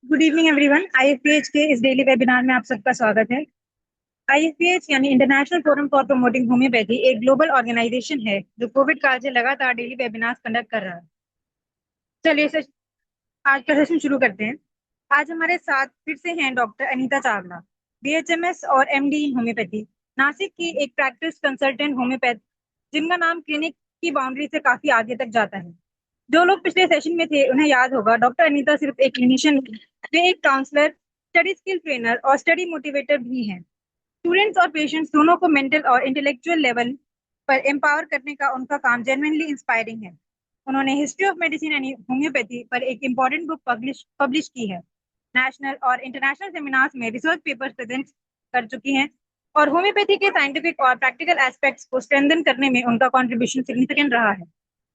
Good evening everyone. आईएफपीएच के इस daily webinar में आप सबका स्वागत है। आईएफपीएच यानी international forum for promoting homeopathy एक ग्लोबल ऑर्गेनाइजेशन है जो कोविड काल से लगातार डेली वेबिनार कंडक्ट कर रहा है। चलिए आज का सेशन शुरू करते हैं। आज हमारे साथ फिर से हैं डॉक्टर अनीता चावला, बीएचएमएस और एमडी इन होम्योपैथी, नासिक की एक प्रैक्टिस कंसल्टेंट होम्योपैथ जिनका नाम क्लिनिक की बाउंड्री से काफी आगे तक जाता है। जो लोग पिछले सेशन में थे उन्हें याद होगा, डॉक्टर अनीता सिर्फ एक क्लिनिशियन, वे एक काउंसलर, स्टडी स्किल ट्रेनर और स्टडी मोटिवेटर भी हैं। स्टूडेंट्स और पेशेंट्स दोनों को मेंटल और इंटेलेक्चुअल लेवल पर एम्पावर करने का उनका काम जेन्युइनली इंस्पायरिंग है। उन्होंने history of medicine and homeopathy पर एक इम्पॉर्टेंट बुक पब्लिश की है। नेशनल और इंटरनेशनल सेमिनार्स में रिसर्च पेपर्स प्रेजेंट कर चुकी हैं और होम्योपैथी के साइंटिफिक और प्रैक्टिकल एस्पेक्ट्स को स्ट्रेंथन करने में उनका कंट्रीब्यूशन सिग्निफिकेंट रहा है।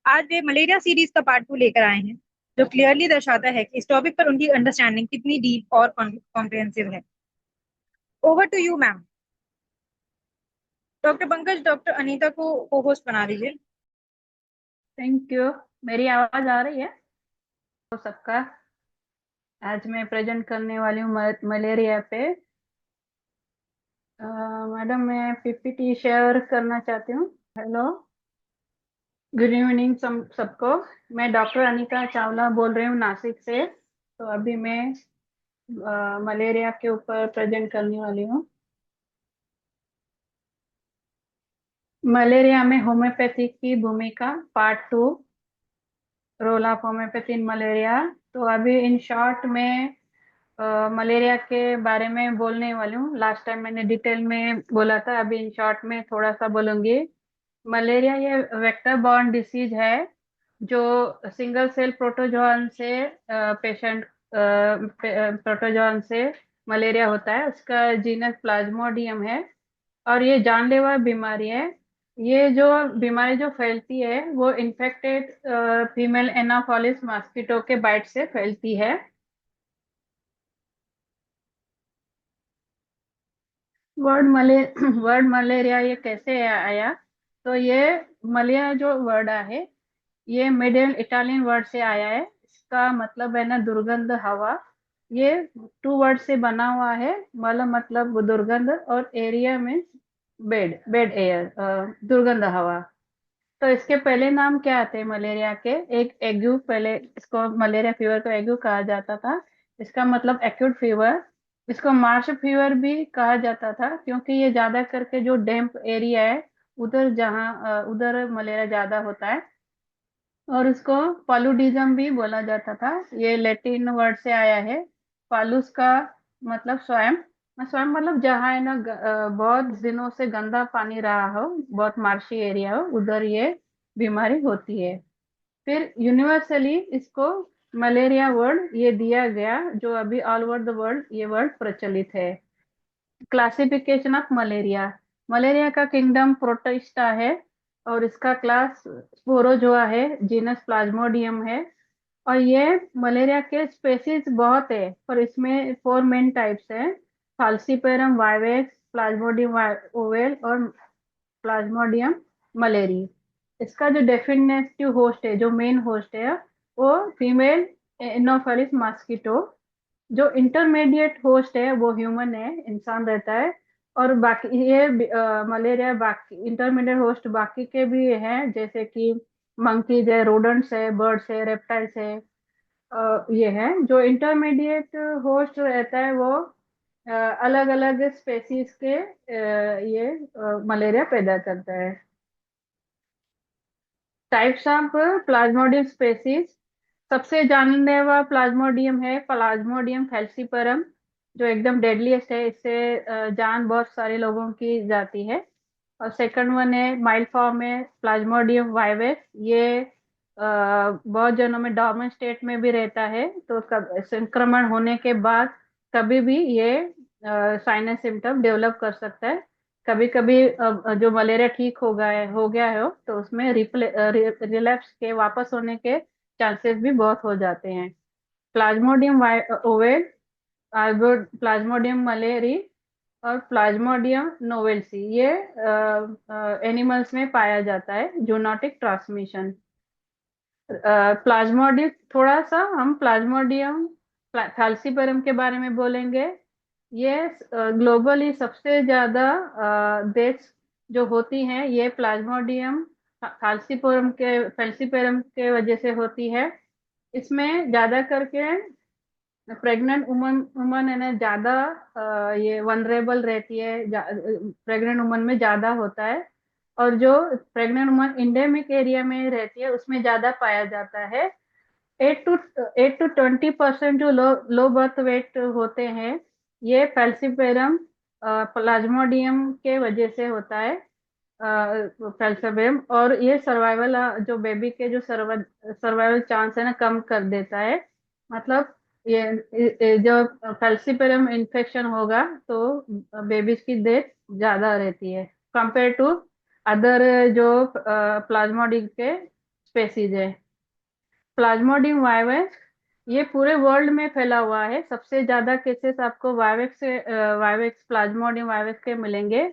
आज वे मलेरिया सीरीज का पार्ट 2 लेकर आए हैं, जो क्लियरली दर्शाता है कि इस टॉपिक पर उनकी अंडरस्टैंडिंग कितनी डीप और कॉम्प्रिहेंसिव है। Over to you ma'am. Doctor Pankaj doctor Anita को को होस्ट बना दीजिए। Thank you. मेरी आवाज आ रही है तो सबका? आज मैं प्रेजेंट करने वाली हूँ मलेरिया पे। मैडम, मैं पीपीटी शेयर करना चाहती हूँ। हेलो, गुड इवनिंग सबको। मैं डॉक्टर अनीता चावला बोल रही हूँ नासिक से। तो अभी मैं मलेरिया के ऊपर प्रेजेंट करने वाली हूँ। मलेरिया में होम्योपैथी की भूमिका part 2, role of homeopathy in malaria. तो अभी इन शॉर्ट में मलेरिया के बारे में बोलने वाली हूँ। लास्ट टाइम मैंने डिटेल में बोला था, अभी इन शॉर्ट में थोड़ा सा बोलूंगी। मलेरिया ये वेक्टर बॉर्न डिसीज है जो सिंगल सेल प्रोटोजोअन से पेशेंट प्रोटोजोअन से मलेरिया होता है। उसका जीनस प्लाज्मोडियम है और ये जानलेवा बीमारी है। ये जो बीमारी जो फैलती है वो इन्फेक्टेड फीमेल एनाफोलिस मॉस्किटो के बाइट से फैलती है। वर्ड मलेरिया ये कैसे आया? तो ये मलेरिया जो वर्ड है ये मिडिल इटालियन वर्ड से आया है। इसका मतलब है ना दुर्गंध हवा। ये 2 वर्ड से बना हुआ है। मल मतलब दुर्गंध और एरिया में बेड एयर, दुर्गंध हवा। तो इसके पहले नाम क्या आते मलेरिया के? एक एग्यू, पहले इसको मलेरिया फीवर को एग्यू कहा जाता था। इसका मतलब एक्यूट फीवर। इसको मार्श फीवर भी कहा जाता था क्योंकि ये ज्यादा करके जो डैम्प एरिया है उधर, जहाँ उधर मलेरिया ज्यादा होता है। और इसको पालूडिज्म भी बोला जाता था। ये लैटिन वर्ड से आया है। पालूस का मतलब स्वयं, स्वयं मतलब जहाँ है ना बहुत दिनों से गंदा पानी रहा हो, बहुत मार्शी एरिया हो, उधर ये बीमारी होती है। फिर यूनिवर्सली इसको मलेरिया वर्ड ये दिया गया, जो अभी ऑल ओवर द वर्ल्ड ये वर्ड प्रचलित है। Classification of malaria. मलेरिया का किंगडम प्रोटिस्टा है और इसका क्लास स्पोरोजोआ है, जीनस प्लाज्मोडियम है। और ये मलेरिया के स्पेसीज बहुत है, पर इसमें 4 मेन टाइप्स हैं: फाल्सीपेरम वाइवेक्स, प्लाज्मोडियम ओवेल और प्लाज्मोडियम मलेरी। इसका जो डेफिनेटिव होस्ट है, जो मेन होस्ट है, वो फीमेल एनोफेलिस मॉस्किटो। जो इंटरमीडिएट होस्ट है वो ह्यूमन है, इंसान रहता है। और बाकी ये मलेरिया बाकी इंटरमीडिएट होस्ट बाकी के भी हैं, जैसे कि मंकीज है, रोडेंट्स है, बर्ड्स है, रेप्टाइल्स है। ये है जो इंटरमीडिएट होस्ट रहता है वो अलग अलग स्पेसीज के ये मलेरिया पैदा करता है। Types of Plasmodium species. सबसे जानलेवा प्लाज्मोडियम है प्लाज्मोडियम फैल्सीपरम, जो एकदम डेडलीस्ट है। इससे जान बहुत सारे लोगों की जाती है। और सेकंड वन है माइल्ड फॉर्म है प्लाज्मोडियम वाइवेस। ये बहुत जनों में डॉर्मेंट स्टेट में भी रहता है, तो संक्रमण होने के बाद कभी भी ये साइनस सिम्टम डेवलप कर सकता है। कभी कभी जो मलेरिया ठीक हो गया हो तो उसमें रिलैप्स के वापस होने के चांसेस भी बहुत हो जाते हैं। प्लाज्मोडियम ओवेल, प्लाज्मोडियम मलेरी और प्लाज्मोडियम नोवेल्सी, ये एनिमल्स में पाया जाता है। Zoonotic transmission. प्लाज्मोडियम, थोड़ा सा हम प्लाज्मोडियम थैलेसीमियम के बारे में बोलेंगे। ये ग्लोबली सबसे ज्यादा डेथ्स जो होती हैं ये प्लाज्मोडियम थैलेसीमियम के वजह से होती है। इसमें ज्यादा करके प्रेग्नेंट वुमन वुमन है ना ज्यादा ये वनरेबल रहती है। प्रेग्नेंट वुमन में ज्यादा होता है, और जो प्रेग्नेंट वुमन इंडेमिक एरिया में रहती है उसमें ज्यादा पाया जाता है। 8 to 20% जो लो लो बर्थ वेट होते हैं ये फैल्सिपेरम प्लाज्मोडियम के वजह से होता है। फैल्सिपेरम, और ये सर्वाइवल जो बेबी के जो सर्वाइवल चांस है ना कम कर देता है। मतलब ये जो फैल्सिपेरम इन्फेक्शन होगा तो बेबीज की डेथ ज्यादा रहती है कंपेयर टू अदर जो प्लाज्मोडियम के स्पेसीज है। प्लाज्मोडियम वायवेक्स ये पूरे वर्ल्ड में फैला हुआ है। सबसे ज्यादा केसेस आपको वायवेक्स प्लाज्मोडियम वायवेक्स के मिलेंगे,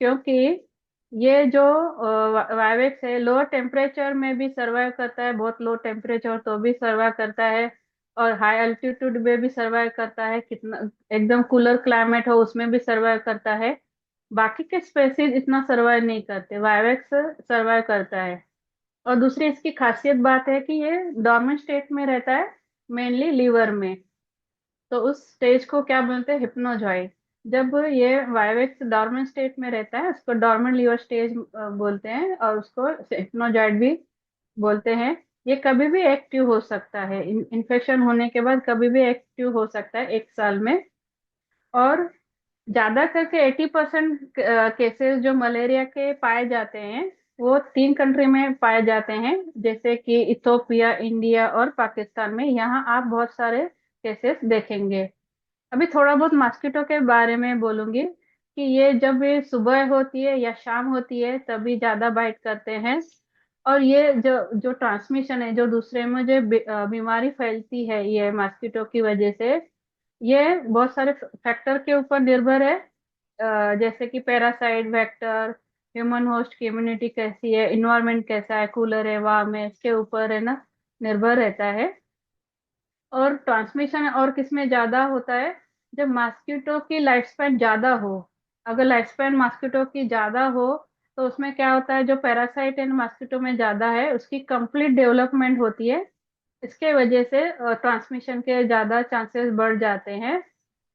क्योंकि ये जो वायवेक्स है लोअर टेम्परेचर में भी सर्वाइव करता है, बहुत लो टेम्परेचर तो भी सर्वाइव करता है, और हाई अल्टीट्यूड में भी सर्वाइव करता है। कितना एकदम कूलर क्लाइमेट हो उसमें भी सर्वाइव करता है। बाकी के स्पेसीज इतना सर्वाइव नहीं करते, वायवेक्स सर्वाइव करता है। और दूसरी इसकी खासियत बात है कि ये डॉर्मेंट स्टेट में रहता है, मेनली लीवर में। तो उस स्टेज को क्या बोलते हैं, हिप्नोजॉइड। जब ये वायवेक्स डॉर्मेंट स्टेट में रहता है उसको डॉर्मेंट लीवर स्टेज बोलते हैं, और उसको हिप्नोजॉइड भी बोलते हैं। ये कभी भी एक्टिव हो सकता है, इन्फेक्शन होने के बाद कभी भी एक्टिव हो सकता है 1 साल में। और ज्यादा करके 80% केसेस जो मलेरिया के पाए जाते हैं वो 3 कंट्री में पाए जाते हैं, जैसे कि इथोपिया, इंडिया और पाकिस्तान में। यहाँ आप बहुत सारे केसेस देखेंगे। अभी थोड़ा बहुत मॉस्किटो के बारे में बोलूंगी कि ये जब ये सुबह होती है या शाम होती है तभी ज्यादा बाइट करते हैं। और ये जो जो ट्रांसमिशन है, जो दूसरे में जो बीमारी फैलती है ये मॉस्किटो की वजह से, ये बहुत सारे फैक्टर के ऊपर निर्भर है। जैसे कि पैरासाइट, वेक्टर, ह्यूमन होस्ट की इम्यूनिटी कैसी है, इन्वायरमेंट कैसा है, कूलर है, वार्म है, इसके ऊपर है ना निर्भर रहता है। और ट्रांसमिशन और किस में ज्यादा होता है, जब मॉस्किटो की लाइफ स्पैन ज्यादा हो। अगर लाइफ स्पैन मॉस्किटो की ज्यादा हो तो उसमें क्या होता है, जो पैरासाइट है मॉस्किटो में ज्यादा है उसकी कंप्लीट डेवलपमेंट होती है। इसके वजह से ट्रांसमिशन के ज्यादा चांसेस बढ़ जाते हैं।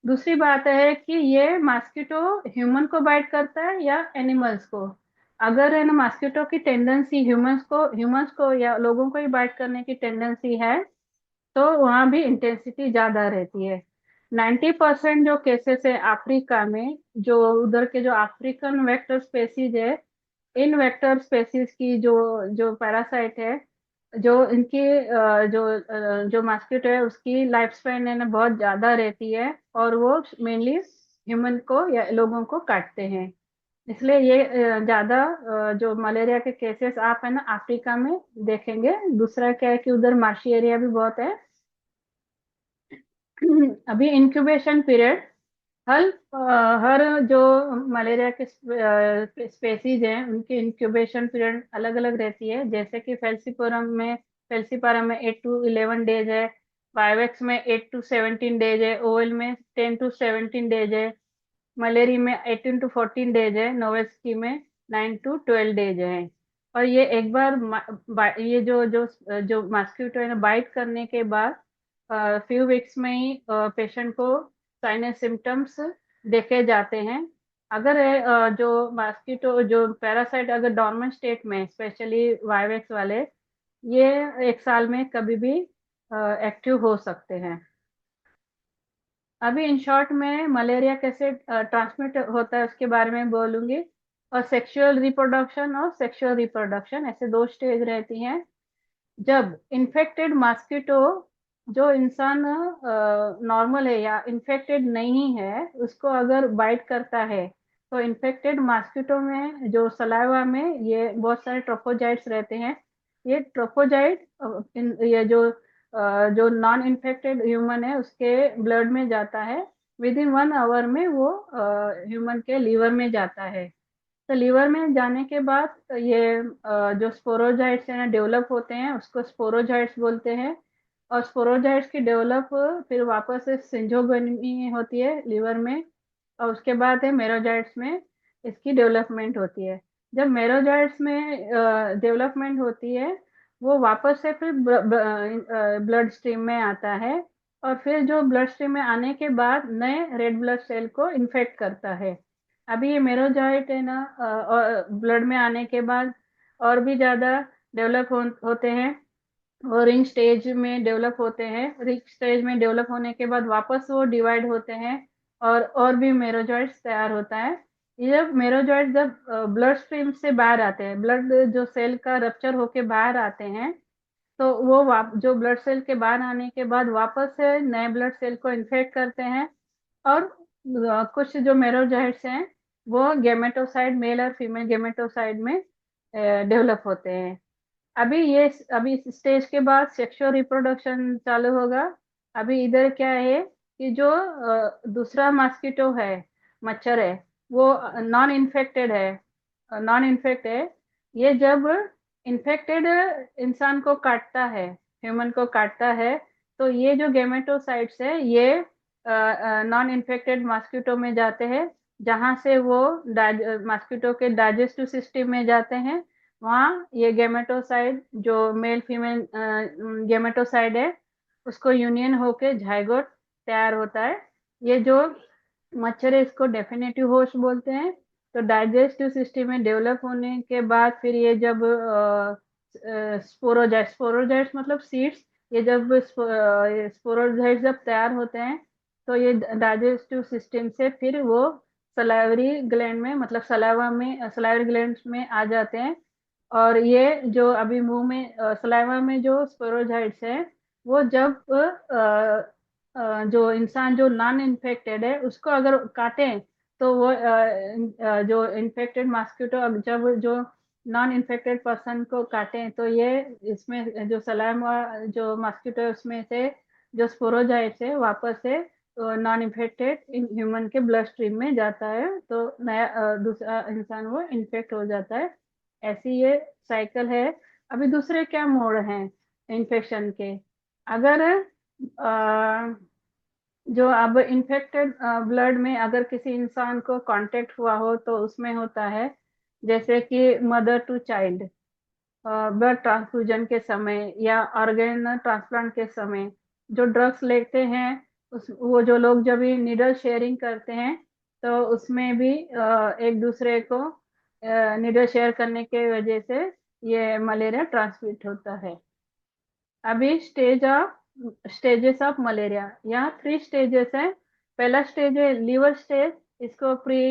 दूसरी बात है कि ये मॉस्किटो ह्यूमन को बाइट करता है या एनिमल्स को। अगर है ना मॉस्किटो की टेंडेंसी ह्यूमंस को या लोगों को ही बाइट करने की टेंडेंसी है तो वहाँ भी इंटेंसिटी ज्यादा रहती है। 90% जो केसेस है अफ्रीका में, जो उधर के जो अफ्रीकन वेक्टर स्पेसीज है, इन वेक्टर स्पेसीज की जो जो पैरासाइट है, जो इनकी जो मॉस्किटो है उसकी लाइफ स्पैन है ना बहुत ज्यादा रहती है, और वो मेनली ह्यूमन को या लोगों को काटते हैं। इसलिए ये ज्यादा जो मलेरिया के केसेस आप है ना अफ्रीका में देखेंगे। दूसरा क्या है कि उधर मार्शी एरिया भी बहुत है। अभी इंक्यूबेशन पीरियड हर हर जो मलेरिया के स्पेसीज हैं उनकी इंक्यूबेशन पीरियड अलग अलग रहती है। जैसे कि फेल्सीपारम में 8 to 11 डेज है, वाइवेक्स में 8 to 17 डेज है, ओवल में 10 to 17 डेज है, मलेरी में 18 to 14 डेज है, नोवेस्की में 9 to 12 डेज है। और ये एक बार ये जो जो जो मॉस्किटो है ना बाइट करने के बाद फ्यू वीक्स में ही पेशेंट को साइनस सिम्टम्स देखे जाते हैं। अगर जो मॉस्किटो जो पैरासाइट अगर डॉर्मेंट स्टेट में, स्पेशली वाइवेक्स वाले, ये 1 साल में कभी भी एक्टिव हो सकते हैं। अभी इन शॉर्ट में मलेरिया कैसे ट्रांसमिट होता है उसके बारे में बोलूंगी। और सेक्सुअल रिप्रोडक्शन ऐसे 2 स्टेज रहती हैं। जब इन्फेक्टेड मॉस्किटो, जो इंसान नॉर्मल है या इन्फेक्टेड नहीं है, उसको अगर बाइट करता है तो इन्फेक्टेड मॉस्किटो में जो सलाइवा में ये बहुत सारे ट्रोफोजाइट्स रहते हैं। ये ट्रोफोजाइट ये जो नॉन इन्फेक्टेड ह्यूमन है उसके ब्लड में जाता है। विद इन 1 आवर में वो ह्यूमन के लीवर में जाता है। तो लीवर में जाने के बाद ये जो स्पोरोजाइट्स है ना डेवलप होते हैं उसको स्पोरोजाइट्स बोलते हैं। और स्पोरोजाइट्स की डेवलप फिर वापस से सिंजोगोनी होती है लीवर में, और उसके बाद है मेरोजाइट्स में इसकी डेवलपमेंट होती है। जब मेरोजाइट्स में डेवलपमेंट होती है, वो वापस से फिर ब्लड स्ट्रीम में आता है, और फिर जो ब्लड स्ट्रीम में आने के बाद नए रेड ब्लड सेल को इन्फेक्ट करता है। अभी ये मेरोजाइट है ना, और ब्लड में आने के बाद और भी ज्यादा डेवलप होते हैं, वो रिंग स्टेज में डेवलप होते हैं। रिंग स्टेज में डेवलप होने के बाद वापस वो डिवाइड होते हैं, और भी मेरोजॉइट्स तैयार होता है। ये जब मेरोजॉइट जब ब्लड स्ट्रीम से बाहर आते हैं, ब्लड जो सेल का रप्चर होके बाहर आते हैं, तो वो जो ब्लड सेल के बाहर आने के बाद वापस से नए ब्लड सेल को इन्फेक्ट करते हैं। और कुछ जो मेरोजॉइट्स हैं वो गेमेटोसाइड, मेल और फीमेल गेमेटोसाइड में डेवलप होते हैं। अभी इस स्टेज के बाद सेक्सुअल रिप्रोडक्शन चालू होगा। अभी इधर क्या है कि जो दूसरा मॉस्किटो है, मच्छर है, वो नॉन इन्फेक्टेड है, नॉन इन्फेक्ट है। ये जब इन्फेक्टेड इंसान को काटता है, ह्यूमन को काटता है, तो ये जो गेमेटोसाइट्स है ये नॉन इन्फेक्टेड मॉस्किटो में जाते हैं, जहां से वो मॉस्किटो के डाइजेस्टिव सिस्टम में जाते हैं। वहाँ ये गेमेटोसाइड जो मेल फीमेल गेमेटोसाइड है, उसको यूनियन होके जाइगोट तैयार होता है। ये जो मच्छर है इसको डेफिनेटिव होस्ट बोलते हैं। तो डाइजेस्टिव सिस्टम में डेवलप होने के बाद फिर ये जब स्पोरोजाइट्स मतलब सीड्स, ये जब स्पोरोजाइट्स जब तैयार होते हैं, तो ये डाइजेस्टिव सिस्टम से फिर वो सलाइवरी ग्लैंड में, मतलब सलाइवा में, सलाइवरी ग्लैंड में आ जाते हैं। और ये जो अभी मुंह में सलाइवा में जो स्पोरोजाइट्स है, वो जब जो इंसान जो नॉन इन्फेक्टेड है उसको अगर काटे, तो वो जो इन्फेक्टेड मॉस्किटो जब जो नॉन इन्फेक्टेड पर्सन को काटे, तो ये इसमें जो सलाइवा जो मॉस्किटो है उसमें से जो स्पोरोजाइट्स है वापस से नॉन इन्फेक्टेड इन ह्यूमन के ब्लड स्ट्रीम में जाता है, तो नया दूसरा इंसान वो इन्फेक्ट हो जाता है। ऐसी ये साइकिल है। अभी दूसरे क्या मोड हैं इन्फेक्शन के? अगर जो अब इन्फेक्टेड ब्लड में अगर किसी इंसान को कांटेक्ट हुआ हो, तो उसमें होता है जैसे कि mother to child, blood transfusion के समय या ऑर्गेन ट्रांसप्लांट के समय जो ड्रग्स लेते हैं, उस वो जो लोग जब भी निडल शेयरिंग करते हैं, तो उसमें भी एक दूसरे को निडल शेयर करने के वजह से ये मलेरिया ट्रांसमिट होता है। अभी स्टेजेस ऑफ मलेरिया, यहाँ 3 स्टेजेस हैं। पहला स्टेज है लीवर स्टेज, इसको प्री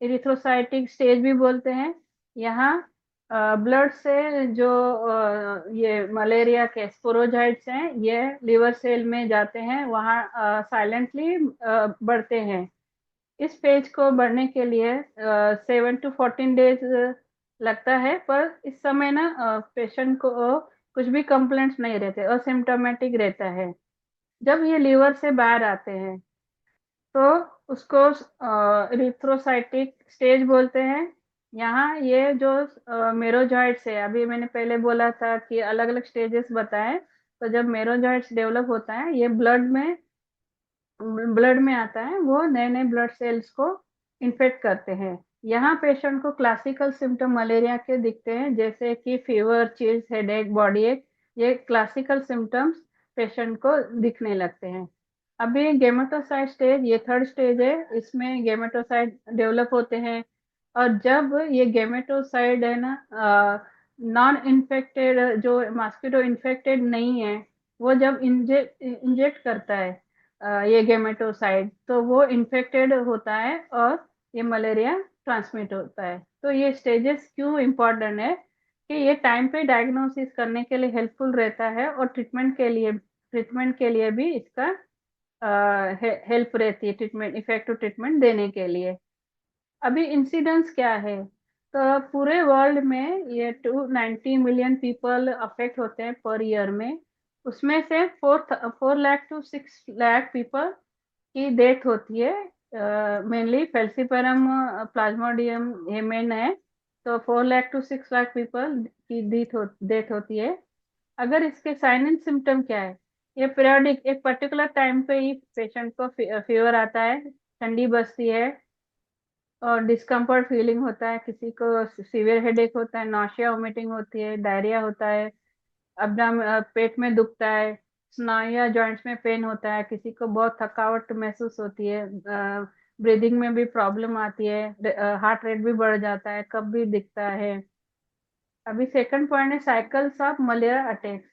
इरिथ्रोसाइटिक स्टेज भी बोलते हैं। यहाँ ब्लड से जो ये मलेरिया के स्पोरोजाइट्स हैं ये लिवर सेल में जाते हैं, वहाँ साइलेंटली बढ़ते हैं। इस पेज को बढ़ने के लिए 7 to 14 डेज लगता है, पर इस समय ना पेशेंट को कुछ भी कंप्लेंट्स नहीं रहते, असिम्टोमेटिक रहता है। जब ये लीवर से बाहर आते हैं, तो उसको इरिथ्रोसाइटिक स्टेज बोलते हैं। यहाँ ये जो मेरोजॉइट्स है, अभी मैंने पहले बोला था कि अलग अलग स्टेजेस बताएं, तो जब मेरोजॉइट्स डेवलप होता है ये ब्लड में आता है, वो नए नए ब्लड सेल्स को इन्फेक्ट करते हैं। यहाँ पेशेंट को क्लासिकल सिम्टम मलेरिया के दिखते हैं, जैसे कि फीवर, चिल्स, हेडेक, बॉडी एक, ये क्लासिकल सिम्टम्स पेशेंट को दिखने लगते हैं। अभी गेमेटोसाइड स्टेज, ये 3rd स्टेज है, इसमें गेमेटोसाइड डेवलप होते हैं। और जब ये गेमेटोसाइड है ना, नॉन इन्फेक्टेड जो मॉस्किटो इन्फेक्टेड नहीं है, वो जब इंजेक्ट करता है ये गेमेटोसाइड, तो वो इन्फेक्टेड होता है और ये मलेरिया ट्रांसमिट होता है। तो ये स्टेजेस क्यों इम्पोर्टेंट है कि ये टाइम पे डायग्नोसिस करने के लिए हेल्पफुल रहता है, और ट्रीटमेंट के लिए भी इसका हेल्प रहती है, ट्रीटमेंट इफेक्टिव ट्रीटमेंट देने के लिए। अभी इंसिडेंस क्या है? तो पूरे वर्ल्ड में ये 290 मिलियन पीपल अफेक्ट होते हैं पर ईयर में। उसमें से 4 लाख to 6 लाख पीपल की डेथ होती है। मेनली फेल्सिपरम प्लाज्मोडियम ये मेन है। तो 4 लाख to 6 लाख पीपल की डेथ होती है। अगर इसके साइन एंड सिम्टम क्या है? ये पीरियोडिक एक पर्टिकुलर टाइम पे ही पेशेंट को फीवर आता है, ठंडी बसती है और डिस्कम्फर्ट फीलिंग होता है, किसी को सीवियर हेडेक होता है, नौशिया वोमिटिंग होती है, डायरिया होता है, अब्डम पेट में दुखता है, स्नायु या जॉइंट्स में पेन होता है, किसी को बहुत थकावट महसूस होती है, ब्रीदिंग में भी प्रॉब्लम आती है, हार्ट रेट भी बढ़ जाता है, कब भी दिखता है। अभी सेकंड पॉइंट है साइकिल्स ऑफ मलेरिया अटैक।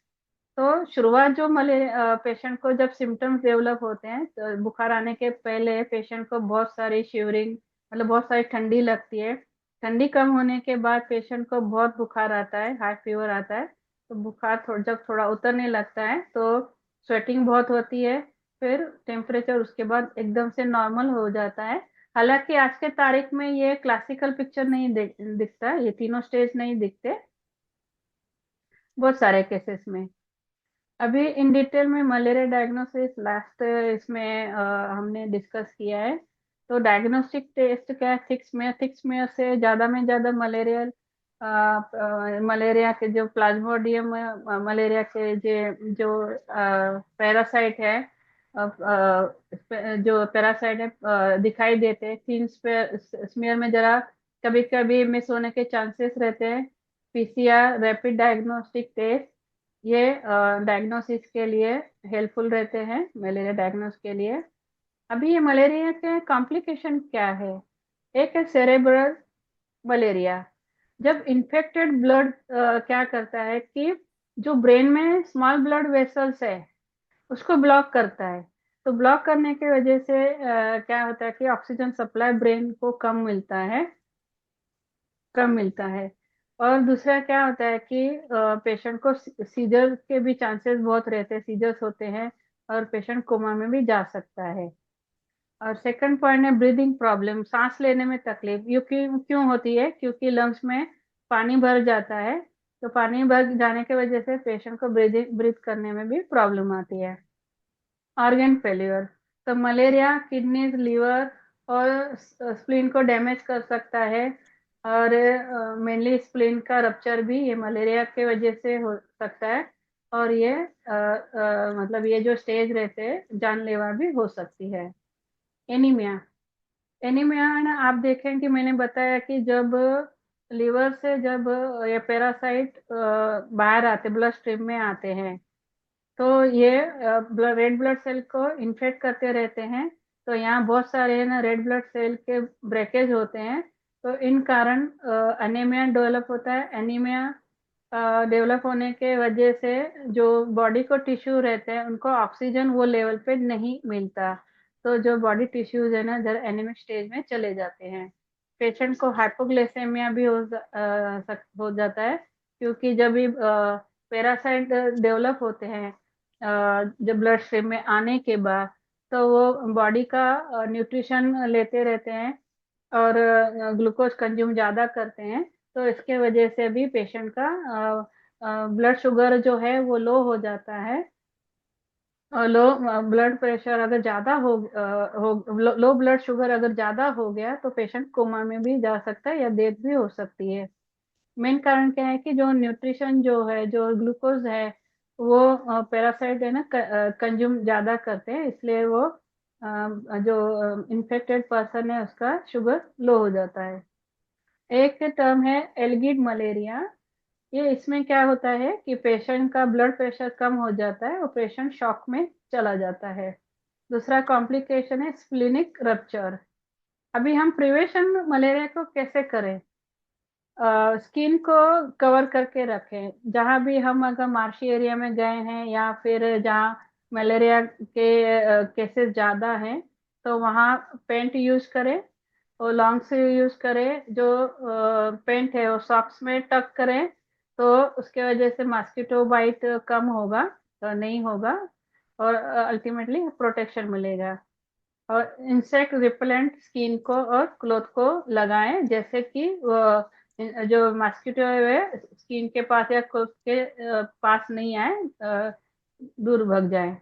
तो शुरुआत जो मलेरिया पेशेंट को जब सिम्टम्स डेवलप होते हैं, तो बुखार आने के पहले पेशेंट को बहुत सारी शिवरिंग, मतलब बहुत सारी ठंडी लगती है। ठंडी कम होने के बाद पेशेंट को बहुत बुखार आता है, हाई फीवर आता है। तो बुखार जब थोड़ा उतरने लगता है तो स्वेटिंग बहुत होती है, फिर टेम्परेचर उसके बाद एकदम से नॉर्मल हो जाता है। हालांकि आज के तारीख में ये क्लासिकल पिक्चर नहीं दिखता, ये तीनों स्टेज नहीं दिखते बहुत सारे केसेस में। अभी इन डिटेल में मलेरिया डायग्नोसिस लास्ट इसमें हमने डिस्कस किया है। तो डायग्नोस्टिक टेस्ट क्या है, थिक्स मेयर से ज़्यादा में ज़्यादा मलेरिया के जो प्लाज्मोडियम मलेरिया के जो पैरासाइट है, जो पैरासाइट है दिखाई देते हैं थिन स्मेयर में, जरा कभी कभी मिस होने के चांसेस रहते हैं। पीसीआर रैपिड डायग्नोस्टिक टेस्ट ये डायग्नोसिस के लिए हेल्पफुल रहते हैं, मलेरिया डायग्नोस के लिए। अभी ये मलेरिया के कॉम्प्लिकेशन क्या है? एक है सेरेब्रल मलेरिया। जब इन्फेक्टेड ब्लड क्या करता है कि जो ब्रेन में स्मॉल ब्लड वेसल्स है उसको ब्लॉक करता है। तो ब्लॉक करने की वजह से क्या होता है कि ऑक्सीजन सप्लाई ब्रेन को कम मिलता है। और दूसरा क्या होता है कि पेशेंट को सीजर के भी चांसेस बहुत रहते हैं, सीजर्स होते हैं और पेशेंट कोमा में भी जा सकता है। और सेकंड पॉइंट है ब्रीदिंग प्रॉब्लम, सांस लेने में तकलीफ। ये क्यों होती है? क्योंकि लंग्स में पानी भर जाता है, तो पानी भर जाने की वजह से पेशेंट को ब्रीथ करने में भी प्रॉब्लम आती है। ऑर्गन फेल्यूर, तो मलेरिया किडनीज, लीवर और स्प्लीन को डैमेज कर सकता है। और मेनली स्प्लीन का रप्चर भी ये मलेरिया के वजह से हो सकता है। और ये मतलब ये जो स्टेज रहते हैं जानलेवा भी हो सकती है। एनीमिया, एनीमिया है ना, आप देखें कि मैंने बताया कि जब लीवर से जब ये पैरासाइट बाहर आते, ब्लड स्ट्रीम में आते हैं, तो ये रेड ब्लड सेल को इन्फेक्ट करते रहते हैं। तो यहाँ बहुत सारे ना रेड ब्लड सेल के ब्रेकेज होते हैं। तो इन कारण एनीमिया डेवलप होता है। एनीमिया डेवलप होने के वजह से जो बॉडी को टिश्यू रहते हैं उनको ऑक्सीजन वो लेवल पे नहीं मिलता। तो जो बॉडी टिश्यूज है ना जरा एनीमिक स्टेज में चले जाते हैं। पेशेंट को हाइपोग्लाइसेमिया भी हो जाता है, क्योंकि जब भी पैरासाइट डेवलप होते हैं जब ब्लड स्ट्रीम में आने के बाद, तो वो बॉडी का न्यूट्रिशन लेते रहते हैं और ग्लूकोज कंज्यूम ज़्यादा करते हैं। तो इसके वजह से भी पेशेंट का ब्लड शुगर जो है वो लो हो जाता है। और लो ब्लड प्रेशर अगर ज़्यादा लो ब्लड शुगर अगर ज़्यादा हो गया तो पेशेंट कोमा में भी जा सकता है या डेथ भी हो सकती है। मेन कारण क्या है कि जो न्यूट्रिशन जो है, जो ग्लूकोज है, वो पैरासाइट है ना कंज्यूम ज्यादा करते हैं, इसलिए वो जो इन्फेक्टेड पर्सन है उसका शुगर लो हो जाता है। एक टर्म है एलगिड मलेरिया। ये इसमें क्या होता है कि पेशेंट का ब्लड प्रेशर कम हो जाता है और पेशेंट शॉक में चला जाता है। दूसरा कॉम्प्लिकेशन है स्प्लिनिक रप्चर। अभी हम प्रिवेशन मलेरिया को कैसे करें? स्किन को कवर करके रखें। जहां भी हम अगर मार्शी एरिया में गए हैं या फिर जहाँ मलेरिया के केसेस ज्यादा हैं, तो वहाँ पेंट यूज करें और लॉन्ग से यूज करें। जो पेंट है वो सॉक्स में टक करें, तो उसके वजह से मॉस्किटो बाइट कम होगा, तो नहीं होगा, और अल्टीमेटली प्रोटेक्शन मिलेगा। और इंसेक्ट रिपेलेंट स्किन को और क्लोथ को लगाएं, जैसे कि जो मॉस्किटो है स्किन के पास या क्लोथ के पास नहीं आए, दूर भग जाए।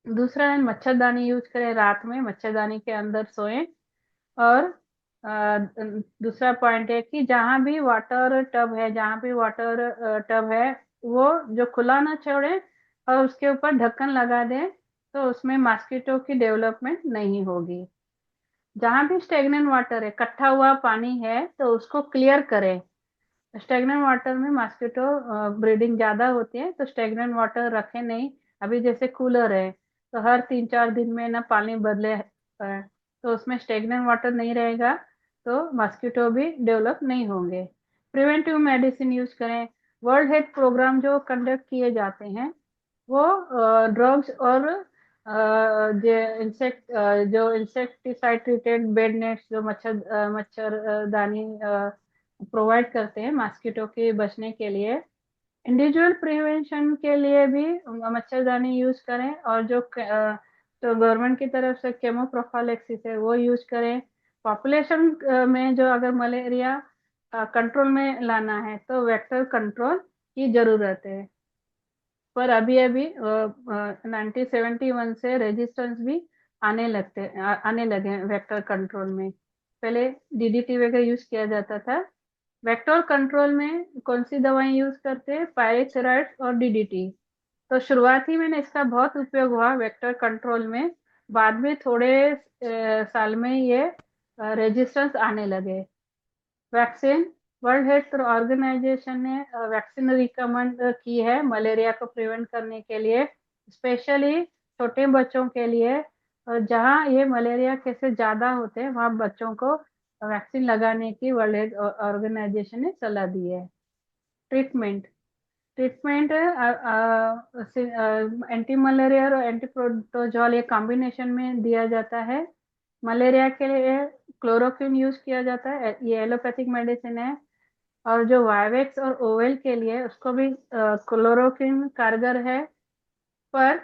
दूसरा है मच्छरदानी यूज करें, रात में मच्छरदानी के अंदर सोएं। और दूसरा पॉइंट है कि जहाँ भी वाटर टब है, जहाँ भी वाटर टब है वो जो खुला ना छोड़े, और उसके ऊपर ढक्कन लगा दें तो उसमें मॉस्किटो की डेवलपमेंट नहीं होगी। जहां भी स्टेगनेंट वाटर है, इकट्ठा हुआ पानी है, तो उसको क्लियर करें। स्टेगनेंट वाटर में मॉस्किटो ब्रीडिंग ज्यादा होती है, तो स्टेगनेंट वाटर रखें नहीं। अभी जैसे कूलर है, तो हर 3-4 दिन में ना पानी बदले तो उसमें स्टेगनेंट वाटर नहीं रहेगा, तो मॉस्किटो भी डेवलप नहीं होंगे। प्रिवेंटिव मेडिसिन यूज करें। वर्ल्ड हेल्थ प्रोग्राम जो कंडक्ट किए जाते हैं, वो ड्रग्स और जो इंसेक्टिसाइड ट्रीटेड बेड नेट्स, जो मच्छरदानी प्रोवाइड करते हैं मॉस्किटो के बचने के लिए। इंडिविजुअल प्रिवेंशन के लिए भी मच्छरदानी यूज करें, और जो गवर्नमेंट की तरफ से केमो प्रोफाइलैक्सिस है वो यूज करें। पॉपुलेशन में जो अगर मलेरिया कंट्रोल में लाना है तो वेक्टर कंट्रोल की जरूरत है। पर अभी अभी 1971 से रेजिस्टेंस भी आने लगे वेक्टर कंट्रोल में। पहले डीडीटी वगैरह यूज किया जाता था। वेक्टर कंट्रोल में कौन सी दवाएं यूज करते हैं? पायरेथेराइड और डीडीटी। तो शुरुआती में इसका बहुत उपयोग हुआ वेक्टर कंट्रोल में। बाद में थोड़े साल में ये रेजिस्टेंस आने लगे। वैक्सीन। वर्ल्ड हेल्थ ऑर्गेनाइजेशन ने वैक्सीन रिकमेंड की है मलेरिया को प्रिवेंट करने के लिए, स्पेशली छोटे बच्चों के लिए। और जहाँ ये मलेरिया केसेस ज्यादा होते हैं वहाँ बच्चों को वैक्सीन लगाने की वर्ल्ड हेल्थ ऑर्गेनाइजेशन ने सलाह दी है। ट्रीटमेंट। ट्रीटमेंट एंटी मलेरिया और एंटी प्रोटोजोल ये कॉम्बिनेशन में दिया जाता है। मलेरिया के लिए क्लोरोक्विन यूज किया जाता है, ये एलोपैथिक मेडिसिन है। और जो वाइवेक्स और ओवेल के लिए उसको भी क्लोरोक्विन कारगर है। पर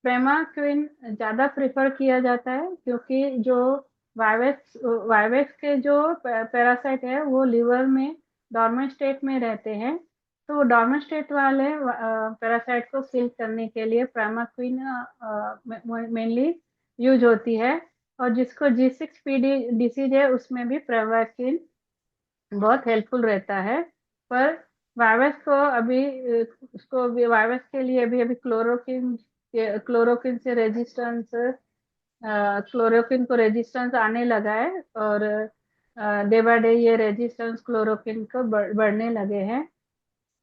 प्रेमाक्विन ज्यादा प्रिफर किया जाता है, क्योंकि जो वाइवेक्स वाइवेक्स के जो पैरासाइट है वो लिवर में डॉर्मेंट स्टेट में रहते हैं। तो डॉर्मेंट स्टेट वाले पैरासाइट को किल करने के लिए प्रेमाक्विन मेनली यूज होती है। और जिसको G6PD डिसीज है उसमें भी प्रेमाक्विन बहुत हेल्पफुल रहता है। पर वायरस को अभी उसको भी वायरस के लिए भी अभी क्लोरोक्विन से रेजिस्टेंस क्लोरोक्विन को रेजिस्टेंस आने लगा है। और डे बाय डे ये रेजिस्टेंस क्लोरोक्विन को बढ़ने लगे हैं।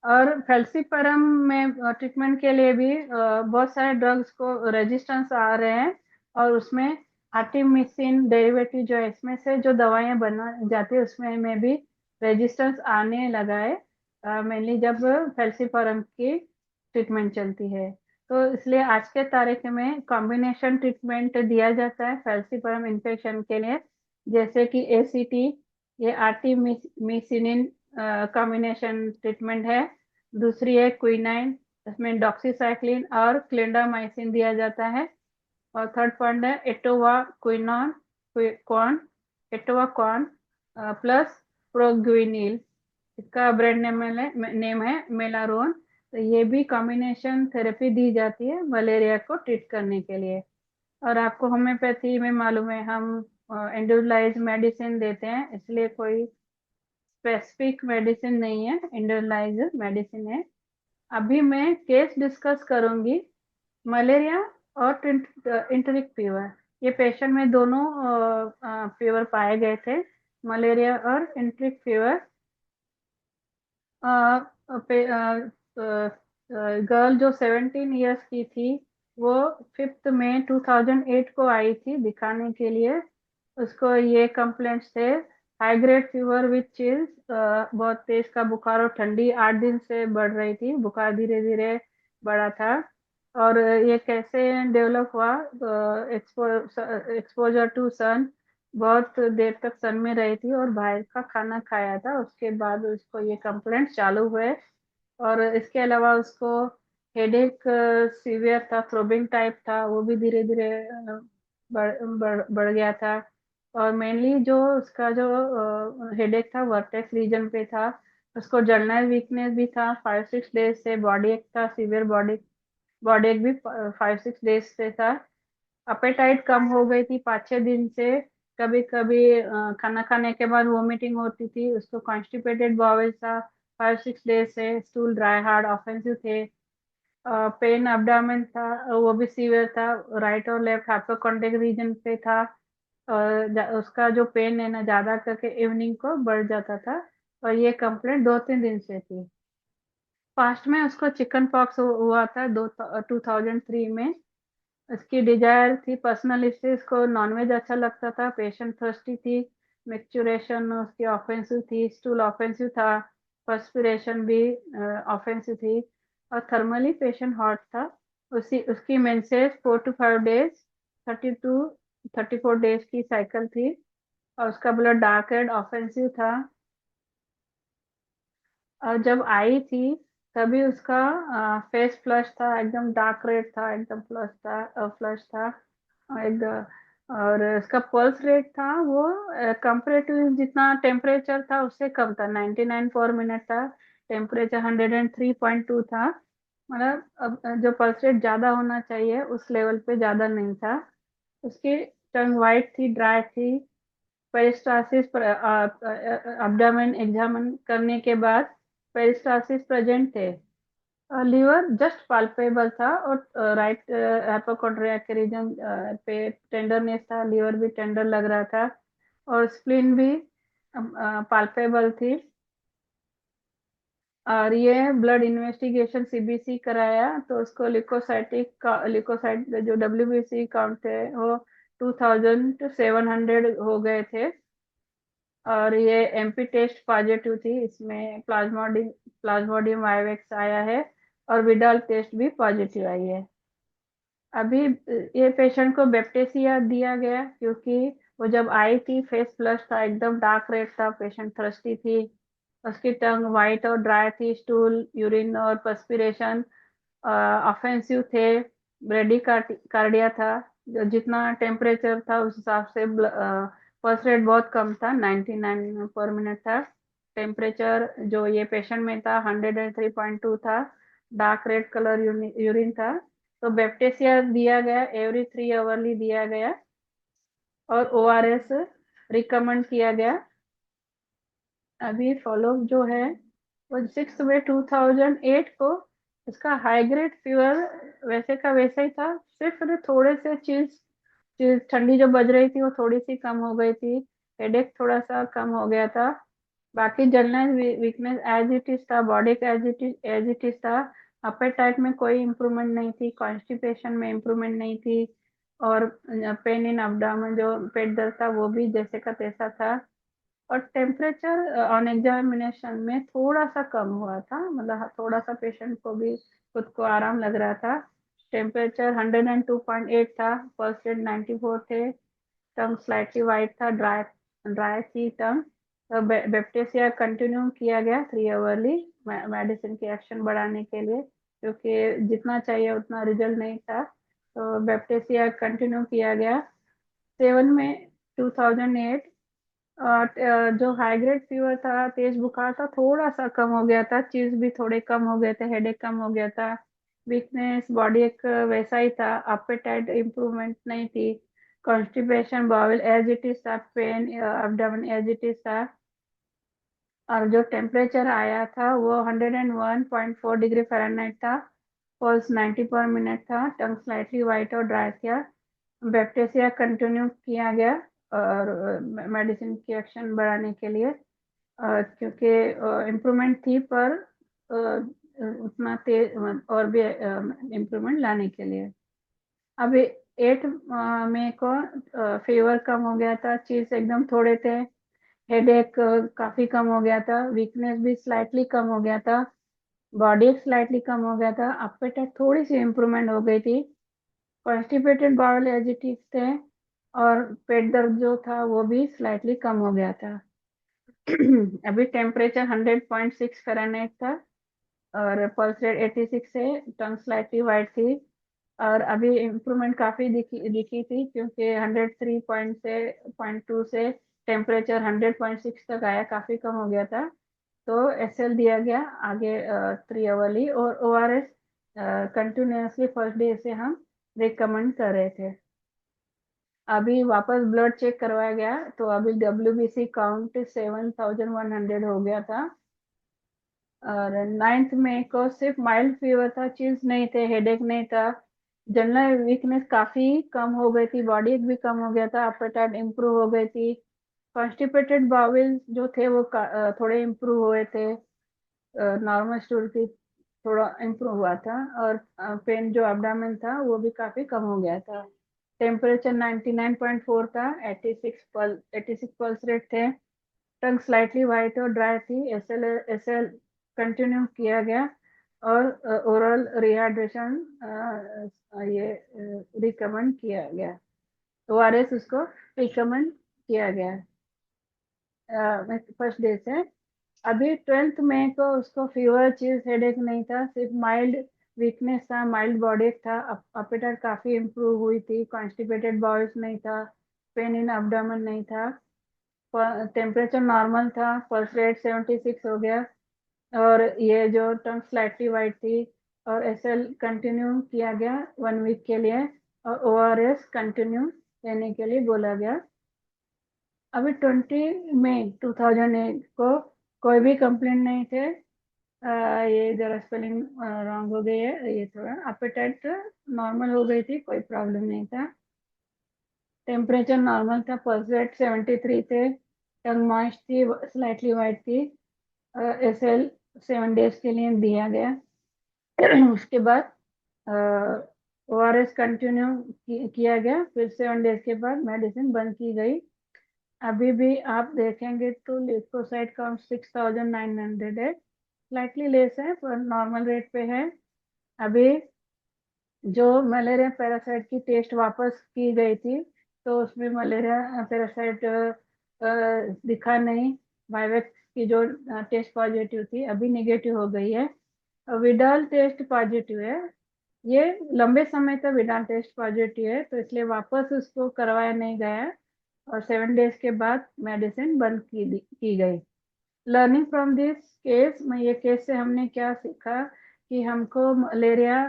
और फेल्सीपरम में ट्रीटमेंट के लिए भी बहुत सारे ड्रग्स को रेजिस्टेंस आ रहे हैं। और उसमें आर्टिमिसिन डेरिवेटिव जो है, इसमें से जो दवाइयां बना जाती है उसमें में भी रेजिस्टेंस आने लगा है, मेनली जब फेल्सीपरम की ट्रीटमेंट चलती है। तो इसलिए आज के तारीख में कॉम्बिनेशन ट्रीटमेंट दिया जाता है फेल्सीपरम इन्फेक्शन के लिए, जैसे कि एसीटी, ये आर्टिमिसिनिन कॉम्बिनेशन ट्रीटमेंट है। दूसरी है क्विनाइन, इसमें डॉक्सीसाइक्लिन और क्लिंडामाइसिन दिया जाता है। और थर्ड पॉइंट है एटोवा क्विनॉन कॉन एटोवा कॉन प्लस प्रोग्विनिल, इसका ब्रांड नेम है मेलारोन। तो ये भी कॉम्बिनेशन थेरेपी दी जाती है मलेरिया को ट्रीट करने के लिए। और आपको होम्योपैथी में मालूम है, हम इंडिविजुअलाइज मेडिसिन देते हैं, इसलिए कोई स्पेसिफिक मेडिसिन नहीं है, इंडिविजुअलाइज मेडिसिन है। अभी मैं केस डिस्कस करूंगी मलेरिया और इंटरिक फीवर। ये पेशेंट में दोनों फीवर पाए गए थे, मलेरिया और इंटरिक फीवर। गर्ल जो 17 इयर्स की थी, वो 5 मई 2008 को आई थी दिखाने के लिए। उसको ये कंप्लेंट्स थे: high grade fever with chills, बहुत तेज का बुखार और ठंडी 8 दिन से बढ़ रही थी, बुखार धीरे धीरे बढ़ा था। और ये कैसे डेवलप हुआ? एक्सपोजर टू सन, बहुत देर तक सन में रही थी और बाहर का खाना खाया था, उसके बाद उसको ये कंप्लेंट चालू हुए। और इसके अलावा उसको हेडेक सीवियर था, थ्रोबिंग टाइप था, वो भी धीरे धीरे बढ़ गया था। और मेनली जो उसका जो हेडेक था वर्टेक्स रीजन पे था। उसको जर्नल वीकनेस भी था 5-6 डेज से, बॉडी एक था सीवियर बॉडी एक भी 5-6 डेज से था। अपेटाइट कम हो गई थी 5-6 दिन से। कभी कभी खाना खाने के बाद वोमिटिंग होती थी, उसको कॉन्स्टिपेटेड बॉवल था 5-6 डेज से। स्टूल ड्राई हार्ड ऑफेंसिव थे। पेन abdomen था, वो भी सीवियर था, राइट और लेफ्ट हाइपोकॉन्ड्रिक रीजन पे था। और उसका जो पेन है ना ज्यादा करके इवनिंग को बढ़ जाता था, और ये कंप्लेंट 2-3 दिन से थी। पास्ट में उसको चिकन पॉक्स हुआ था 2003 में। उसकी डिजायर थी, पर्सनल हिस्ट्री, उसको नॉनवेज अच्छा लगता था, पेशेंट थर्स्टी थी, मेच्योरेशन उसकी ऑफेंसिव थी, स्टूल ऑफेंसिव था, पर्सपिरेशन भी ऑफेंसिव थी, और थर्मली पेशेंट हॉट था। उसी उसकी मेंसेस 4 to 5 डेज, 32-34 डेज की साइकिल थी, और उसका ब्लड डार्क रेड ऑफेंसिव था। और जब आई थी तभी उसका फेस फ्लश था, एकदम डार्क रेड था, एकदम फ्लश था और उसका पल्स रेट था वो कंपेरेटिव जितना टेम्परेचर था उससे कम था, 99 पर मिनट था। टेम्परेचर 103.2 था। मतलब अब जो पल्स रेट ज्यादा होना चाहिए उस लेवल पे ज्यादा नहीं था। उसकी टंग वाइट थी, ड्राई थी। पेरिस्टासिस पर अब्डामेन एग्जामिन करने के बाद पेरिस्टासिस प्रेजेंट थे। लीवर जस्ट पाल्पेबल था, और राइट हाइपोकॉन्ड्रियाक के रीजन पे टेंडरनेस था, लीवर भी टेंडर लग रहा था, और स्प्लीन भी पाल्पेबल थी। और ये ब्लड इन्वेस्टिगेशन सीबीसी कराया तो उसको लिकोसाइट जो डब्ल्यूबीसी काउंट है वो 2700 हो गए थे। और ये एमपी टेस्ट पॉजिटिव थी, इसमें प्लाज्मोडियम वाइवेक्स आया है, और विडाल टेस्ट भी पॉजिटिव आई है। अभी ये पेशेंट को बेप्टेसिया दिया गया क्योंकि वो जब आई थी फेस फ्लश था, एकदम डार्क रेड था, पेशेंट थर्स्टी थी, उसकी टंग वाइट और ड्राई थी, स्टूल यूरिन और पर्सपिरेशन ऑफेंसिव थे, ब्रेडी कार्डिया था। जो जितना टेम्परेचर था उस हिसाब से पल्स रेट बहुत कम था, 99 पर मिनट था। टेम्परेचर जो ये पेशेंट में था 103.2 था, डार्क रेड कलर यूरिन था। तो बेप्टेसिया दिया गया, एवरी 3 आवरली दिया गया, और ओआरएस रिकमेंड किया गया। अभी फॉलो जो है वो 6 मई 2008 को इसका हाई ग्रेड फीवर वैसे का वैसा ही था, सिर्फ ना थोड़े से चीज चीज ठंडी जो बज रही थी वो थोड़ी सी कम हो गई थी, हेडेक थोड़ा सा कम हो गया था। बाकी जलनेस वीकनेस एज इट इज था, बॉडी का एज इट इज था। अपेटाइट में कोई इम्प्रूवमेंट नहीं थी, कॉन्स्टिपेशन में इम्प्रूवमेंट नहीं थी, और पेन इन abdomen जो पेट दर्द था वो भी जैसे का तैसा था। और टेम्परेचर ऑन एग्जामिनेशन में थोड़ा सा कम हुआ था, मतलब थोड़ा सा पेशेंट को भी खुद को आराम लग रहा था। टेम्परेचर 102.8 था, पल्स रेट 94 थे, टंग स्लाइटली वाइट था, ड्राई ड्राई थी टंग। तो बेप्टेसिया कंटिन्यू किया गया 3 आवरली, मेडिसिन की एक्शन बढ़ाने के लिए, क्योंकि जितना चाहिए उतना रिजल्ट नहीं था। तो बेप्टेसिया कंटिन्यू किया गया। 7 मई 2008 जो हाई ग्रेड फीवर था, तेज बुखार था, थोड़ा सा कम हो गया था, चीज भी थोड़े कम हो गए थे, हेडेक कम हो गया था, वीकनेस बॉडी एक वैसा ही था, अपेटाइट इम्प्रूवमेंट नहीं थी, constipation bowel as it is था, pain abdomen as it is था। और जो टेम्परेचर आया था वो 101.4 डिग्री फ़ारेनहाइट था, पल्स 90 पर मिनट था, टंग स्लाइटली वाइट और ड्राई था। बैक्टीरिया कंटिन्यू किया गया, और मेडिसिन की एक्शन बढ़ाने के लिए, क्योंकि इम्प्रूवमेंट थी, पर उतना तेज और भी इम्प्रूवमेंट लाने के लिए। अभी 8 मई को फीवर कम हो गया था, चीज एकदम थोड़े थे, हेडेक काफी कम हो गया था, वीकनेस भी स्लाइटली कम हो गया था, बॉडी स्लाइटली कम हो गया था, अपेटाइट थोड़ी सी इम्प्रूवमेंट हो गई थी, कॉन्स्टिपेटेड बाउल एजिटिव थे, और पेट दर्द जो था वो भी स्लाइटली कम हो गया था। अभी टेम्परेचर 100.6 फ़ारेनहाइट था, और पल्स रेट 86 है, टंग स्लाइटली वाइट थी। और अभी इम्प्रूवमेंट काफी दिखी थी, क्योंकि 103.2 से टेम्परेचर 100.6 तक आया, काफी कम हो गया था। तो एसएल दिया गया आगे 3 आवरली, और ओआरएस कंटिन्यूसली फर्स्ट डे से हम रिकमेंड कर रहे थे। अभी वापस ब्लड चेक करवाया गया तो अभी डब्ल्यूबीसी काउंट 7100 हो गया था। और 9 मई को सिर्फ माइल्ड फीवर था, चिल्स नहीं थे, हेडेक नहीं था, जनरल वीकनेस काफी कम हो गई थी, बॉडी भी कम हो गया था, एपेटाइट इम्प्रूव हो गई थी, कॉन्स्टिपेटेड बाउल जो थे वो थोड़े इम्प्रूव हुए थे, नॉर्मल स्टूल की थोड़ा इम्प्रूव हुआ था, और पेन जो एब्डामेन था वो भी काफी कम हो गया था। टेम्परेचर 99.4 था, 86 पल्स रेट थे, टंग स्लाइटली वाइट और ड्राई थी, एसएल कंटिन्यू किया गया, और ओरल रिहाइड्रेशन ये रिकमेंड किया गया, ओआरएस उसको रिकमेंड किया गया फर्स्ट डे से। अभी 12 मई को उसको फीवर, चीज, हेडेक नहीं था, सिर्फ माइल्ड वीकनेस था, माइल्ड बॉडी था, अपेटाइट काफी इम्प्रूव हुई थी, कॉन्स्टिपेटेड बाउल्स नहीं था, पेन इन एब्डोमेन नहीं था, टेम्परेचर नॉर्मल था, पल्स रेट 76 हो गया, और ये जो टंग स्लाइटली वाइट थी, और एसएल कंटिन्यू किया गया 1 वीक के लिए, और ओआरएस कंटिन्यू लेने के लिए बोला गया। अभी 20 मई 2008 को कोई भी कंप्लेंट नहीं थे। ये जरा स्पेलिंग रॉन्ग हो गई है, ये थोड़ा अपेटाइट नॉर्मल हो गई थी, कोई प्रॉब्लम नहीं था, टेम्परेचर नॉर्मल था, पल्स रेट 73 थे, टंग मॉइस्ट थी, स्लाइटली वाइट थी, एसएल 7 डेज के लिए दिया गया। उसके बाद ओआरएस कंटिन्यू किया गया, फिर 7 डेज के बाद मेडिसिन बंद की गई। अभी भी आप देखेंगे तो ल्यूकोसाइट काउंट 6900 है, स्लाइटली लेस है पर नॉर्मल रेट पे है। अभी जो मलेरिया पैरासाइट की टेस्ट वापस की गई थी, तो उसमें मलेरिया पैरासाइट दिखा नहीं, वाइवेक्स की जो टेस्ट पॉजिटिव थी अभी नेगेटिव हो गई है, विडाल टेस्ट पॉजिटिव है। ये लंबे समय तक विडाल टेस्ट पॉजिटिव है, तो इसलिए वापस उसको करवाया नहीं गया, और 7 डेज के बाद मेडिसिन बंद की गई। लर्निंग फ्रॉम दिस केस में, ये केस से हमने क्या सीखा कि हमको मलेरिया,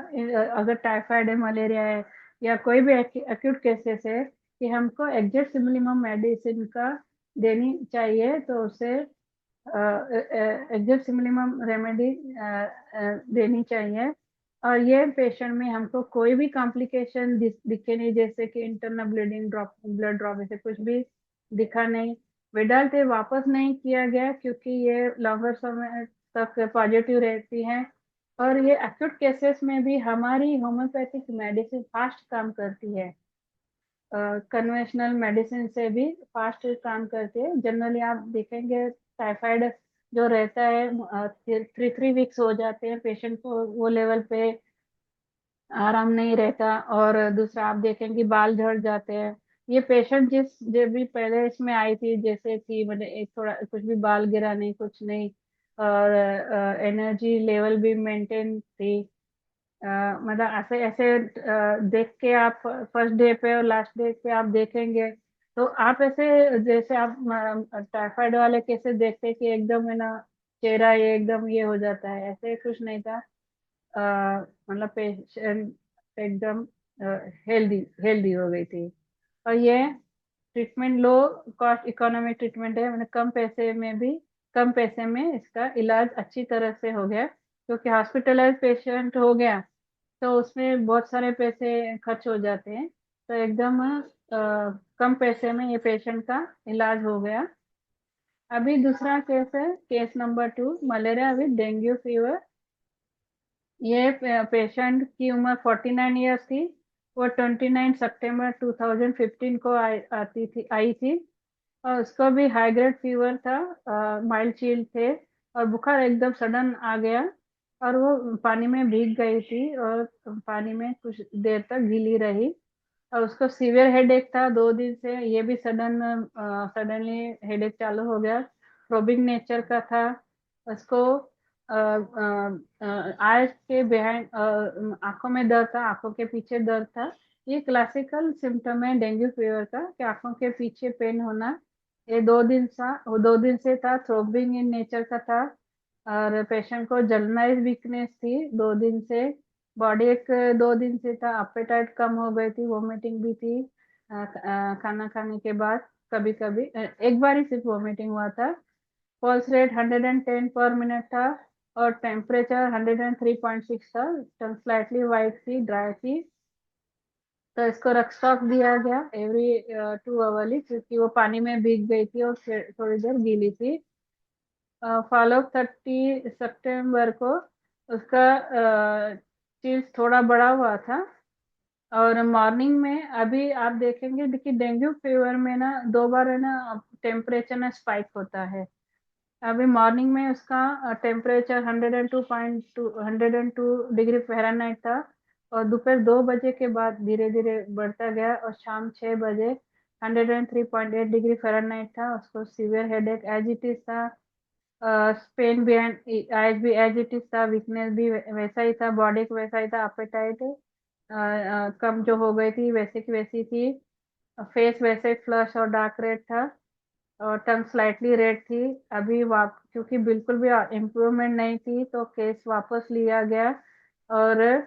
अगर टाइफाइड है, मलेरिया है, या कोई भी एक्यूट केसेस है, कि हमको एग्जैक्ट मिनिमम मेडिसिन का देनी चाहिए, तो उसे एग्जैक्ट मिनिमम रेमेडी देनी चाहिए। और ये पेशेंट में हमको कोई भी कॉम्प्लिकेशन दिखे नहीं, जैसे कि internal bleeding, drop, blood drop, ऐसे कुछ भी दिखा नहीं। वेडाल्टे वापस नहीं किया गया क्योंकि ये लंबे समय तक पॉजिटिव रहती है, और ये एक्यूट केसेस में भी हमारी होम्योपैथिक मेडिसिन फास्ट काम करती है, कन्वेंशनल मेडिसिन से भी फास्ट काम करती है। जनरली आप देखेंगे टाइफाइड जो रहता है 3 वीक्स हो जाते हैं पेशेंट को, वो लेवल पे आराम नहीं रहता, और दूसरा आप देखेंगे बाल झड़ जाते हैं। ये पेशेंट जो भी पहले इसमें आई थी, जैसे थी, मतलब एक थोड़ा कुछ भी बाल गिरा नहीं, कुछ नहीं, और एनर्जी लेवल भी मेंटेन थी। मतलब ऐसे ऐसे देख के आप फर्स्ट डे पे और लास्ट डे पे आप देखेंगे, तो आप ऐसे जैसे आप टाइफाइड वाले कैसे देखते हैं कि एकदम है ना, चेहरा ये एकदम ये हो जाता है, ऐसे कुछ नहीं था। मतलब पेशेंट एकदम हेल्दी हेल्दी हो गई थी। और ये treatment low cost economic treatment है, मतलब कम पैसे में इसका इलाज अच्छी तरह से हो गया, क्योंकि हॉस्पिटलाइज पेशेंट हो गया तो उसमें बहुत सारे पैसे खर्च हो जाते हैं, तो एकदम कम पैसे में ये पेशेंट का इलाज हो गया। अभी दूसरा केस है, case number 2, malaria with dengue fever. ये पेशेंट की उम्र 49 ईयर्स थी, वो 29 सितंबर 2015 को आई थी, और उसको भी हाई ग्रेड फीवर था, माइल्ड चील थे, और बुखार एकदम सडन आ गया, और वो पानी में भीग गई थी, और पानी में कुछ देर तक गीली रही, और उसको सीवियर हेडेक था 2 दिन से, ये भी सडनली हेडेक चालू हो गया, थ्रोबिंग नेचर का था। उसको आइज के बिहाइंड, आंखों में दर्द था, आंखों के पीछे दर्द था। ये क्लासिकल सिम्टम है डेंगू फीवर का, कि आंखों के पीछे पेन होना। ये 2 दिन से था, थ्रोबिंग इन नेचर का था, और पेशेंट को जलनाइज वीकनेस थी 2 दिन से, बॉडी एक 2 दिन से था, अपेटाइट कम हो गई थी, वोमिटिंग भी थी, खाना खाने के बाद कभी कभी एक बार ही सिर्फ वोमिटिंग हुआ था। पल्स रेट 110 पर मिनट था, और टेम्परेचर 103.6 था, टंग स्लाइटली वाइट थी, ड्राई थी। तो इसको रक्सॉक दिया गया एवरी 2 आवरली, क्योंकि वो पानी में भीग गई थी और थोड़ी देर गीली थी। फॉलो 30 सितंबर को उसका चीज थोड़ा बड़ा हुआ था। और मॉर्निंग में अभी आप देखेंगे कि डेंगू फीवर में ना 2 बार है ना टेम्परेचर ना स्पाइक होता है। अभी मॉर्निंग में उसका टेम्परेचर 102.2 डिग्री फ़ारेनहाइट था। और दोपहर 2 बजे के बाद धीरे धीरे बढ़ता गया और शाम 6 बजे 103.8 डिग्री फ़ारेनहाइट था। उसको severe headache as it is था। पेन भी एज भी एज इट इज था, वीकनेस भी वैसा ही था, बॉडी को वैसा ही था, अपेटाइट कम जो हो गई थी वैसे की वैसी थी। फेस वैसे फ्लश और डार्क रेड था। और टंग स्लाइटली रेड थी। अभी क्योंकि बिल्कुल भी इम्प्रूवमेंट नहीं थी तो केस वापस लिया गया और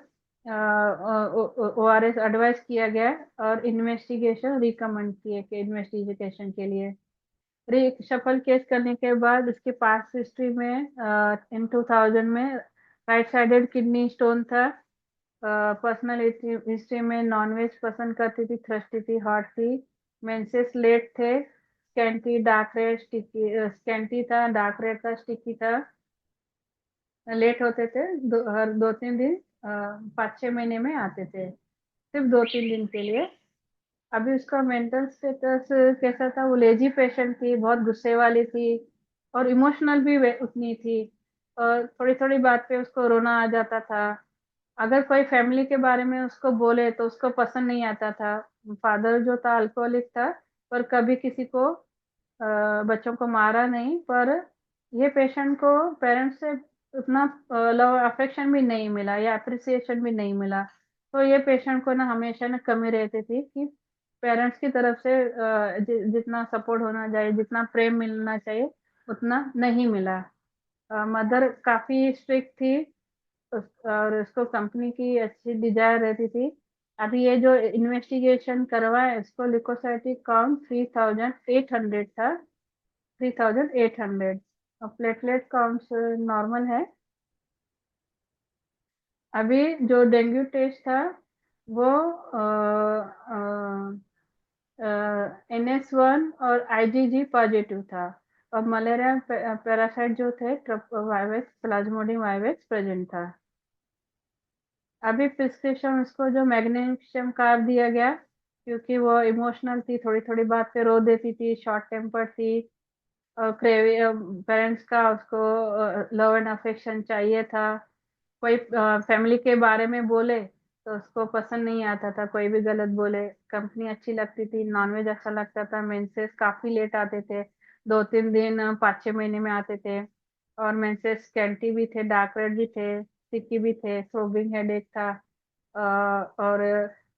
ORS एडवाइस किया गया और इन्वेस्टिगेशन रिकमेंड किए कि इन्वेस्टिगेशन के लिए शफल केस करने के बाद उसके पास हिस्ट्री में इन 2000 में राइट साइडेड किडनी स्टोन था। पर्सनल हिस्ट्री में नॉनवेज पसंद करती थी, थ्रस्टी थी, हॉट थी, मेंसेस लेट थे, scanty dark red sticky, scanty था, डार्क रेड था, स्टिकी था, लेट होते थे, हर 2-3 दिन, 5-6 महीने में आते थे, सिर्फ 2-3 दिन के लिए। अभी उसका मेंटल स्टेटस कैसा था, वो लेजी पेशेंट थी, बहुत गुस्से वाली थी और इमोशनल भी उतनी थी। और थोड़ी थोड़ी बात पे उसको रोना आ जाता था। अगर कोई फैमिली के बारे में उसको बोले तो उसको पसंद नहीं आता था। फादर जो था अल्कोहलिक था, पर कभी किसी को बच्चों को मारा नहीं। पर ये पेशेंट को पेरेंट्स से उतना लव अफेक्शन भी नहीं मिला या अप्रिसिएशन भी नहीं मिला। तो ये पेशेंट को ना हमेशा ना कमी रहती थी कि पेरेंट्स की तरफ से जितना सपोर्ट होना चाहिए, जितना प्रेम मिलना चाहिए, उतना नहीं मिला। मदर काफी स्ट्रिक्ट थी और उसको कंपनी की अच्छी डिजायर रहती थी। अभी ये जो इन्वेस्टिगेशन करवाए इसको लिकोसाइटिक काउंट 3800 था, 3800। और प्लेटलेट काउंट नॉर्मल है। अभी जो डेंगू टेस्ट था वो NS1 और IgG पॉजिटिव था। और मलेरिया पैरासाइट जो थे वायरस प्लाज्मोडियम वायरस प्रेजेंट था। अभी प्रिस्क्रिप्शन उसको जो मैग्नीशियम कार्ब दिया गया, क्योंकि वो इमोशनल थी, थोड़ी थोड़ी बात पे रो देती थी, शॉर्ट टेम्पर थी। और पेरेंट्स का उसको लव एंड अफेक्शन चाहिए था। कोई फैमिली के बारे में बोले तो उसको पसंद नहीं आता था, कोई भी गलत बोले। कंपनी अच्छी लगती थी, नॉनवेज अच्छा लगता था, मेंसेस काफी लेट आते थे, 2-3 दिन 5-6 महीने में आते थे। और मेंसेस स्कैंटी भी थे, डार्क रेड भी थे, सिकी भी थे, थ्रोबिंग हेडेक था। और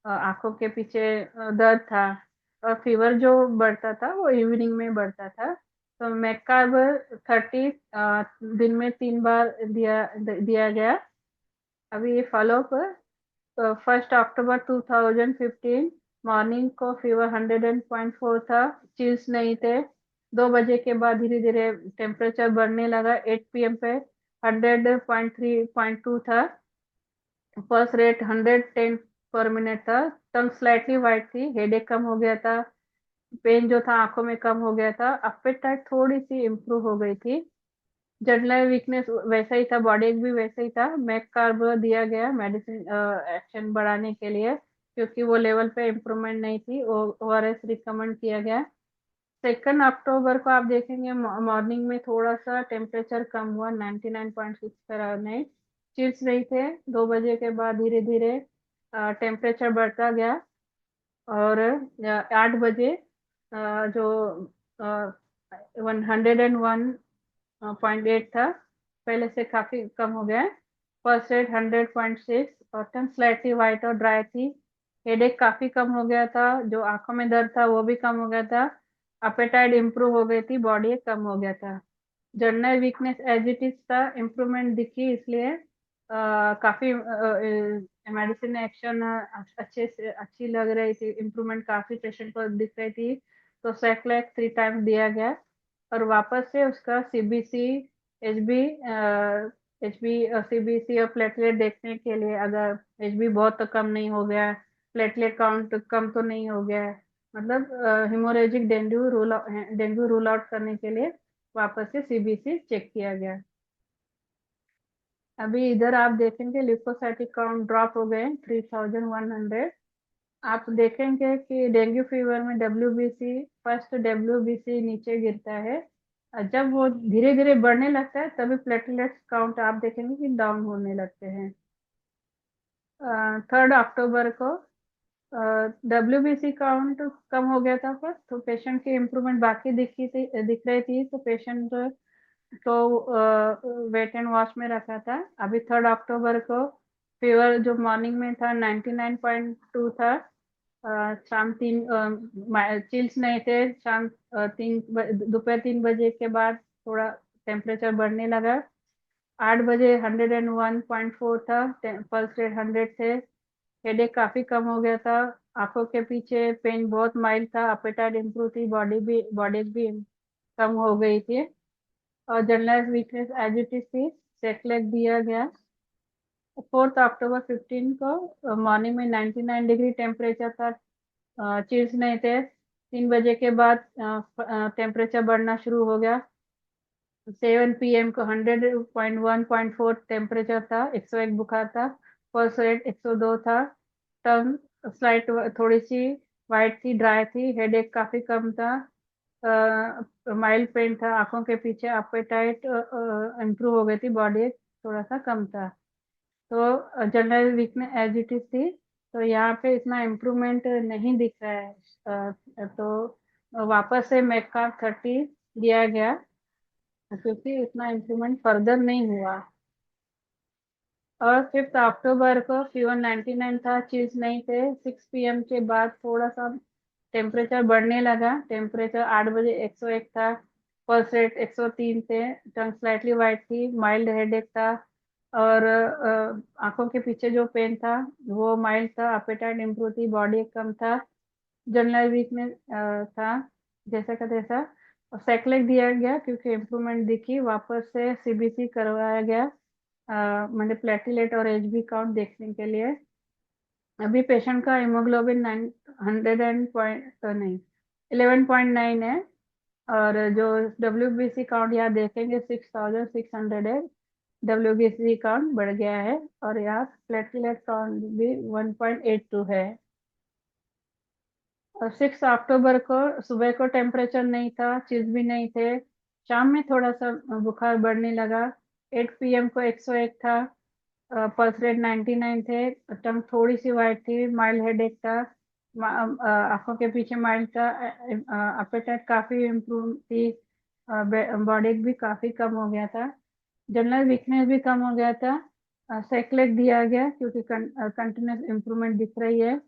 आंखों के पीछे दर्द था। और फीवर जो बढ़ता था वो इवनिंग में बढ़ता था। तो मैकार्ब 30 दिन में 3 बार दिया दिया गया। अभी ये फॉलो पर 1 अक्टूबर 2015 मॉर्निंग को फीवर 100.4 था, चिल्स नहीं थे। 2 बजे के बाद धीरे धीरे टेम्परेचर बढ़ने लगा, 8 PM पे 100.3.2 था। पल्स रेट 110 पर मिनट था। टंग स्लाइटली वाइट थी, हेडेक कम हो गया था, पेन जो था आंखों में कम हो गया था, अपेटाइट थोड़ी सी इम्प्रूव हो गई थी। जनरल वीकनेस वैसा ही था, बॉडी भी वैसा ही था। मैक कार्ब दिया गया मेडिसिन एक्शन बढ़ाने के लिए, क्योंकि वो लेवल पे इम्प्रूवमेंट नहीं थी। ORS रिकमेंड किया गया। 2 अक्टूबर को आप देखेंगे मॉर्निंग में थोड़ा सा टेम्परेचर कम हुआ, 99.6 फ़ारेनहाइट। चिल्स नहीं थे। 2 बजे के बाद धीरे धीरे टेम्परेचर बढ़ता गया। और 8 बजे जो 101.8 था, पहले से काफी कम हो गया है। फर्स्ट रेट 100.6 और टंग स्लाइटली वाइट और ड्राई थी। हेडेक काफी कम हो गया था, जो आंखों में दर्द था वो भी कम हो गया था। अपेटाइट इम्प्रूव हो गई थी, बॉडी कम हो गया था। General weakness as it is था, इम्प्रूवमेंट दिखी, इसलिए काफी मेडिसिन एक्शन अच्छे से अच्छी लग रही थी, इम्प्रूवमेंट काफी पेशेंट को दिख रही थी। तो सेक्लेक 3 टाइम दिया गया। और वापस से उसका CBC HB HB CBC और प्लेटलेट देखने के लिए, अगर HB बहुत तो कम नहीं हो गया, प्लेटलेट काउंट कम तो नहीं हो गया है, मतलब हिमोरेजिक डेंगू रूल आउट करने के लिए वापस से CBC चेक किया गया। अभी इधर आप देखेंगे लिपोसाइटिक काउंट ड्रॉप हो गए 3100। आप देखेंगे कि डेंगू फीवर में WBC नीचे गिरता है, और जब वो धीरे धीरे बढ़ने लगता है तभी प्लेटलेट्स काउंट आप देखेंगे कि डाउन होने लगते हैं। 3 अक्टूबर को WBC काउंट कम हो गया था फर्स्ट, तो पेशेंट की इम्प्रूवमेंट बाकी दिख रही थी, तो पेशेंट को वेट एंड वॉच में रखा था। अभी 3 अक्टूबर को फीवर जो मॉर्निंग में था 99.2 था, शाम 3 चिल्स नहीं थे, शाम 3 दोपहर 3 बजे के बाद थोड़ा टेम्परेचर बढ़ने लगा। 8 बजे 101.4 था, पल्स रेट 100 थे, हेडेक काफी कम हो गया था, आंखों के पीछे पेन बहुत माइल्ड था, अपेटाइट इम्प्रूव थी, बॉडी भी कम हो गई थी, और generalize weakness as it is थी। सेकलेक दिया गया। 4 अक्टूबर 15 को मॉर्निंग में 99 डिग्री टेम्परेचर था, चिल्स नहीं थे। 3 बजे के बाद टेम्परेचर बढ़ना शुरू हो गया। 7 PM को 100.1.4 टेम्परेचर था, 101 बुखार था, पल्स रेट 102 था, टंग स्लाइट थोड़ी सी वाइट थी, ड्राई थी, हेडेक काफी कम था, माइल्ड पेन था, आंखों के पीछे अपेटाइट इम्प्रूव हो गई थी, बॉडी थोड़ा सा कम था। तो general weakness as it is थी, तो यहाँ पे इतना इम्प्रूवमेंट नहीं दिख रहा है। तो वापस से मेका 30 दिया गया, क्योंकि इतना इम्प्रूवमेंट फर्दर नहीं हुआ। और 5 अक्टूबर को फीवर 99 था, चीज नहीं थे। 6 PM के बाद थोड़ा सा टेम्परेचर बढ़ने लगा, टेम्परेचर 8 बजे 101 था, पल्स रेट 103 थे, टंग स्लाइटली वाइट थी, माइल्ड हेडेक था, और आंखों के पीछे जो पेन था वो माइल्ड था, अपेटाइट इम्प्रूव थी, बॉडी कम था, जनरल वीकनेस था, जैसा का तैसा। और सेकलेक दिया गया क्योंकि इम्प्रूवमेंट दिखी, वापस से CBC करवाया गया, मतलब प्लेटलेट और HB काउंट देखने के लिए। अभी पेशेंट का हेमोग्लोबिन 900 पॉइंट तो नहीं 11.9 है, और जो WBC काउंट यहाँ देखेंगे 6600 है, WBC काउंट बढ़ गया है, और यहाँ प्लेटलेट काउंट भी 1.82 है। और 6 अक्टूबर को सुबह को टेम्परेचर नहीं था, चीज भी नहीं थे, शाम में थोड़ा सा बुखार बढ़ने लगा। 8 PM को 101 था, पल्स रेट 99 थे, टंग थोड़ी सी वाइट थी, माइल्ड हेडेक था, आंखों के पीछे माइल्ड था, अपेटाइट काफी इम्प्रूव थी, बॉडी भी काफी कम हो गया था, जनरल वीकनेस भी कम हो गया था। सेकलेक दिया गया क्योंकि कंटिन्यूस इम्प्रूवमेंट दिख रही है।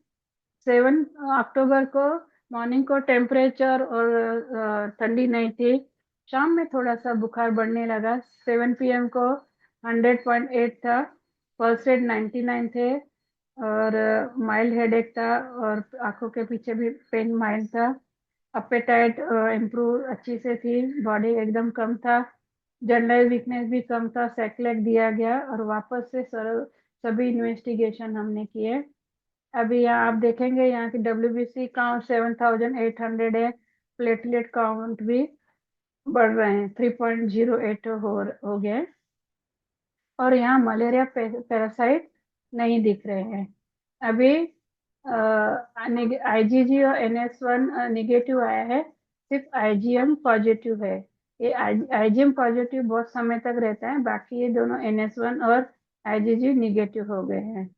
7 अक्टूबर को मॉर्निंग को टेम्परेचर और ठंडी नहीं थी, शाम में थोड़ा सा बुखार बढ़ने लगा। 7 PM को 100.8 था, पल्स रेट 99 थे, और माइल्ड हेडेक था, और आंखों के पीछे भी पेन माइल्ड था, अपेटाइट इम्प्रूव अच्छी से थी, बॉडी एकदम कम था, जनरल वीकनेस भी कम था। सेकलेक दिया गया, और वापस से सभी इन्वेस्टिगेशन हमने किए। अभी यहाँ आप देखेंगे यहाँ की WBC काउंट 7800 है, प्लेटलेट काउंट भी बढ़ रहे हैं, 3.08 हो गए, और यहाँ मलेरिया पैरासाइट नहीं दिख रहे हैं। अभी IgG और NS1 निगेटिव आया है, सिर्फ IgM पॉजिटिव है। ये IgM पॉजिटिव बहुत समय तक रहता है, बाकी ये दोनों NS1 और IgG निगेटिव हो गए हैं।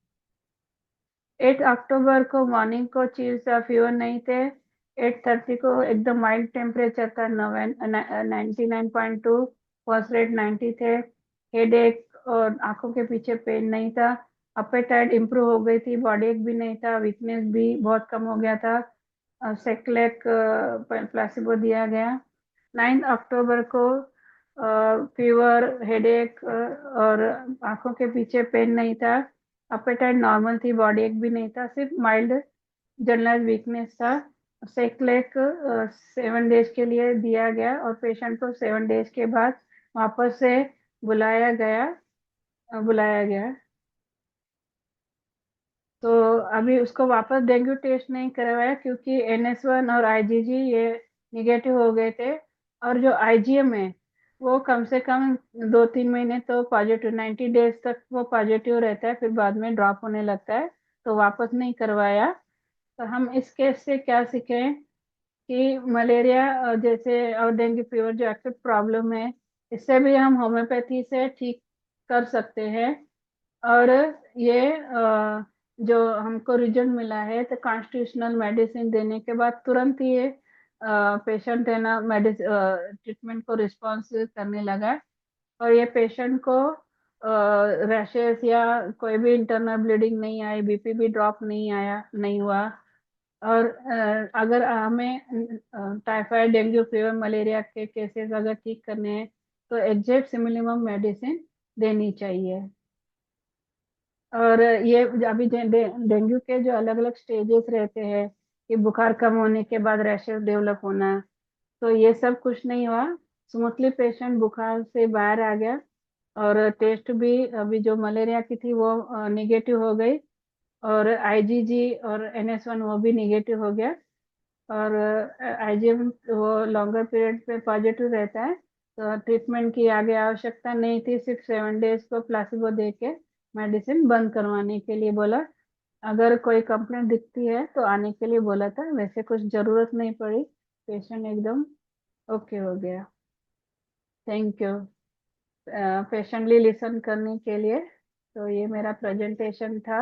8 अक्टूबर को मॉर्निंग को चिल्स या फीवर नहीं थे। 8:30 को एकदम माइल्ड टेम्परेचर था, 99.2, पल्स रेट 90 थे, हेडेक और आंखों के पीछे पेन नहीं था, अपेटाइट इम्प्रूव हो गई थी, बॉडी एक भी नहीं था, वीकनेस भी बहुत कम हो गया था। सेक्लेक प्लासिबो दिया गया। 9 अक्टूबर को फीवर, हेडेक और आंखों के पीछे पेन नहीं था, अपेटाइट नॉर्मल थी, बॉडी एक भी नहीं था, सिर्फ माइल्ड जनरल वीकनेस था। सेक्लेक 7 डेज के लिए दिया गया, और पेशेंट को 7 डेज के बाद वापस से बुलाया गया, बुलाया गया। तो अभी उसको वापस डेंगू टेस्ट नहीं करवाया क्योंकि NS1 और IgG ये निगेटिव हो गए थे। और जो IgM है वो कम से कम 2-3 महीने तो पॉजिटिव, 90 डेज तक वो पॉजिटिव रहता है, फिर बाद में ड्रॉप होने लगता है। तो वापस नहीं करवाया। तो हम इस केस से क्या सीखें कि मलेरिया जैसे और डेंगू फीवर जो एक्टिव प्रॉब्लम है, इससे भी हम होम्योपैथी से ठीक कर सकते हैं। और ये जो हमको रिजल्ट मिला है तो कॉन्स्टिट्यूशनल मेडिसिन देने के बाद तुरंत ये पेशेंट है ना मेडिसिन ट्रीटमेंट को रिस्पॉन्स करने लगा। और ये पेशेंट को रैशेस या कोई भी इंटरनल ब्लीडिंग नहीं आई, BP भी ड्रॉप नहीं आया, नहीं हुआ। और अगर हमें टाइफाइड, डेंगू फीवर, मलेरिया के केसेस अगर ठीक करने हैं तो एग्जैक्ट सिमिलिमम मेडिसिन देनी चाहिए। और ये अभी डेंगू के जो अलग अलग स्टेजेस रहते हैं कि बुखार कम होने के बाद रैशेस डेवलप होना, तो ये सब कुछ नहीं हुआ। स्मूथली पेशेंट बुखार से बाहर आ गया। और टेस्ट भी अभी जो मलेरिया की थी वो निगेटिव हो गई। और IgG और NS1 वो भी निगेटिव हो गया। और IgM वो लॉन्गर पीरियड पे पॉजिटिव रहता है। तो ट्रीटमेंट की आगे आवश्यकता नहीं थी, सिर्फ 7 डेज को प्लासिबो दे के मेडिसिन बंद करवाने के लिए बोला। अगर कोई कंप्लेंट दिखती है तो आने के लिए बोला था, वैसे कुछ जरूरत नहीं पड़ी। पेशेंट एकदम ओके हो गया। थैंक यू पेशेंटली लिसन करने के लिए। तो ये मेरा प्रेजेंटेशन था।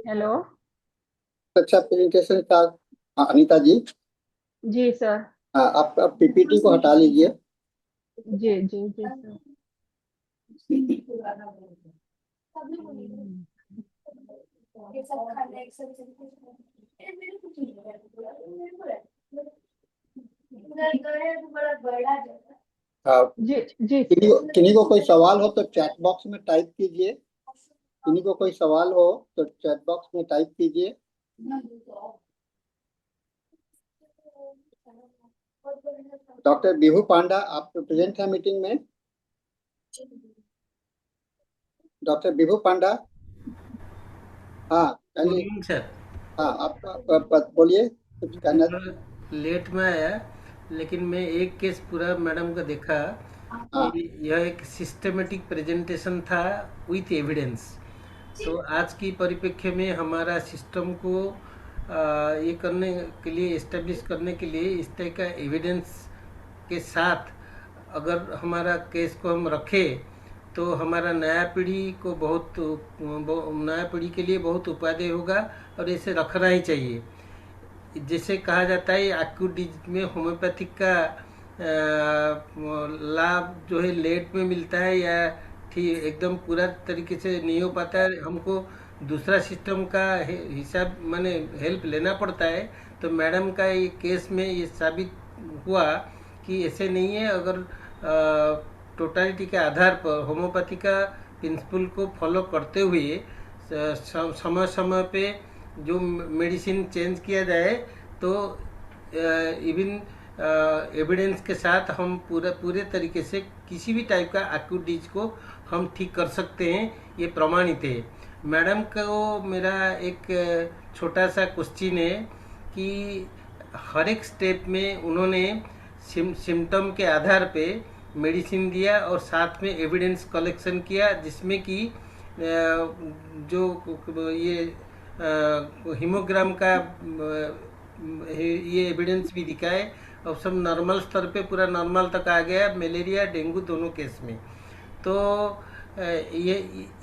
हेलो। अच्छा प्रेजेंटेशन था। हाँ, अनीता जी। जी सर। हाँ, आप PPT को हटा लीजिए। जी जी जी सर। हाँ, जी जी किन्हीं सर। किन्हीं को कोई सवाल हो तो चैट बॉक्स में टाइप कीजिए। किन्हीं को कोई सवाल हो तो चैट बॉक्स में टाइप कीजिए। डॉक्टर बिभू पांडा, आप प्रेजेंट है मीटिंग में? डॉक्टर बिभू पांडा। हाँ, गुड चलिए। Evening sir. हाँ, आप बोलिए कुछ कहना। थोड़ा लेट में आया, लेकिन मैं एक केस पूरा मैडम का देखा कि हाँ, यह एक सिस्टमेटिक प्रेजेंटेशन था विथ एविडेंस। तो आज की परिप्रेक्ष्य में हमारा सिस्टम को ये करने के लिए, एस्टेब्लिश करने के लिए इस तरह का एविडेंस के साथ अगर हमारा केस को हम रखें तो हमारा नया पीढ़ी को नया पीढ़ी के लिए बहुत उपादेय होगा। और इसे रखना ही चाहिए। जैसे कहा जाता है एक्यूट डिजीज में होम्योपैथिक का लाभ जो है लेट में मिलता है या ठीक एकदम पूरा तरीके से नहीं हो पाता है, हमको दूसरा सिस्टम का हिसाब माने हेल्प लेना पड़ता है। तो मैडम का ये केस में ये साबित हुआ कि ऐसे नहीं है। अगर टोटालिटी के आधार पर होम्योपैथी का प्रिंसिपल को फॉलो करते हुए समय समय पे जो मेडिसिन चेंज किया जाए तो इवन एविडेंस के साथ हम पूरे तरीके से किसी भी टाइप का एक्यूट डिजीज को हम ठीक कर सकते हैं, ये प्रमाणित है। मैडम को मेरा एक छोटा सा क्वेश्चन है कि हर एक स्टेप में उन्होंने सिम्टम के आधार पे मेडिसिन दिया और साथ में एविडेंस कलेक्शन किया, जिसमें कि जो ये हीमोग्राम का ये एविडेंस भी दिखाए और सब नॉर्मल स्तर पे पूरा नॉर्मल तक आ गया, मलेरिया डेंगू दोनों केस में। तो ये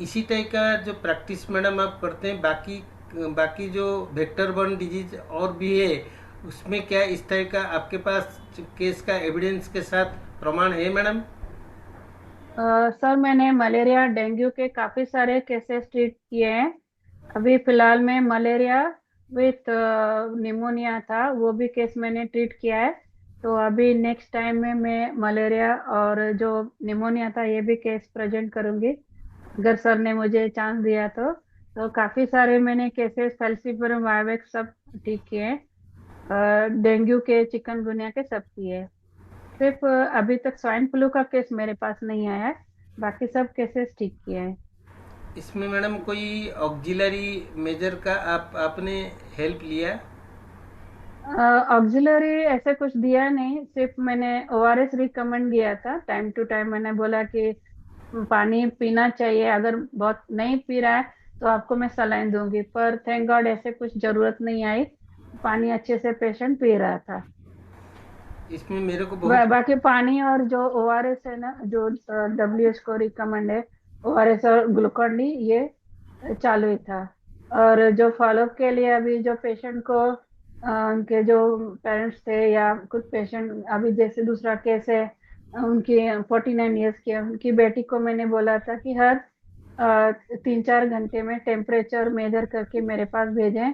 इसी टाइप का जो प्रैक्टिस मैडम आप करते हैं, बाकी बाकी जो वेक्टर बर्न डिजीज और भी है उसमें क्या इस टाइप का आपके पास केस का एविडेंस के साथ प्रमाण है मैडम? सर मैंने मलेरिया डेंगू के काफी सारे केसेस ट्रीट किए हैं। अभी फिलहाल में मलेरिया विथ निमोनिया था, वो भी केस मैंने ट्रीट किया है। तो अभी नेक्स्ट टाइम में मैं मलेरिया और जो निमोनिया था ये भी केस प्रेजेंट करूंगी, अगर सर ने मुझे चांस दिया तो काफी सारे मैंने केसेस फैल्सिफरम वायवेक्स सब ठीक किए हैं। डेंगू के, चिकनगुनिया के सब किए हैं। सिर्फ अभी तक स्वाइन फ्लू का केस मेरे पास नहीं आया है, बाकी सब केसेस ठीक किए हैं। इसमें मैडम कोई ऑक्सिलरी मेजर का आपने हेल्प लिया? ऑक्सिलरी ऐसे कुछ दिया नहीं, सिर्फ मैंने ओआरएस रिकमेंड किया था। टाइम टू टाइम मैंने बोला कि पानी पीना चाहिए, अगर बहुत नहीं पी रहा है तो आपको मैं सलाइन दूंगी, पर थैंक गॉड ऐसे कुछ जरूरत नहीं आई, पानी अच्छे से पेशेंट पी रहा था। इसमें मेरे को बहुत बाकी पानी और जो ओआरएस है ना, जो डब्ल्यूएच को रिकमेंड है, ओआरएस और ग्लूकॉन डी, ये चालू ही था। और जो फॉलोअप के लिए अभी जो पेशेंट को उनके जो पेरेंट्स थे या कुछ पेशेंट, अभी जैसे दूसरा केस है, उनकी 49 ईयर्स की है, उनकी बेटी को मैंने बोला था कि हर 3-4 घंटे में टेम्परेचर मेजर करके मेरे पास भेजें,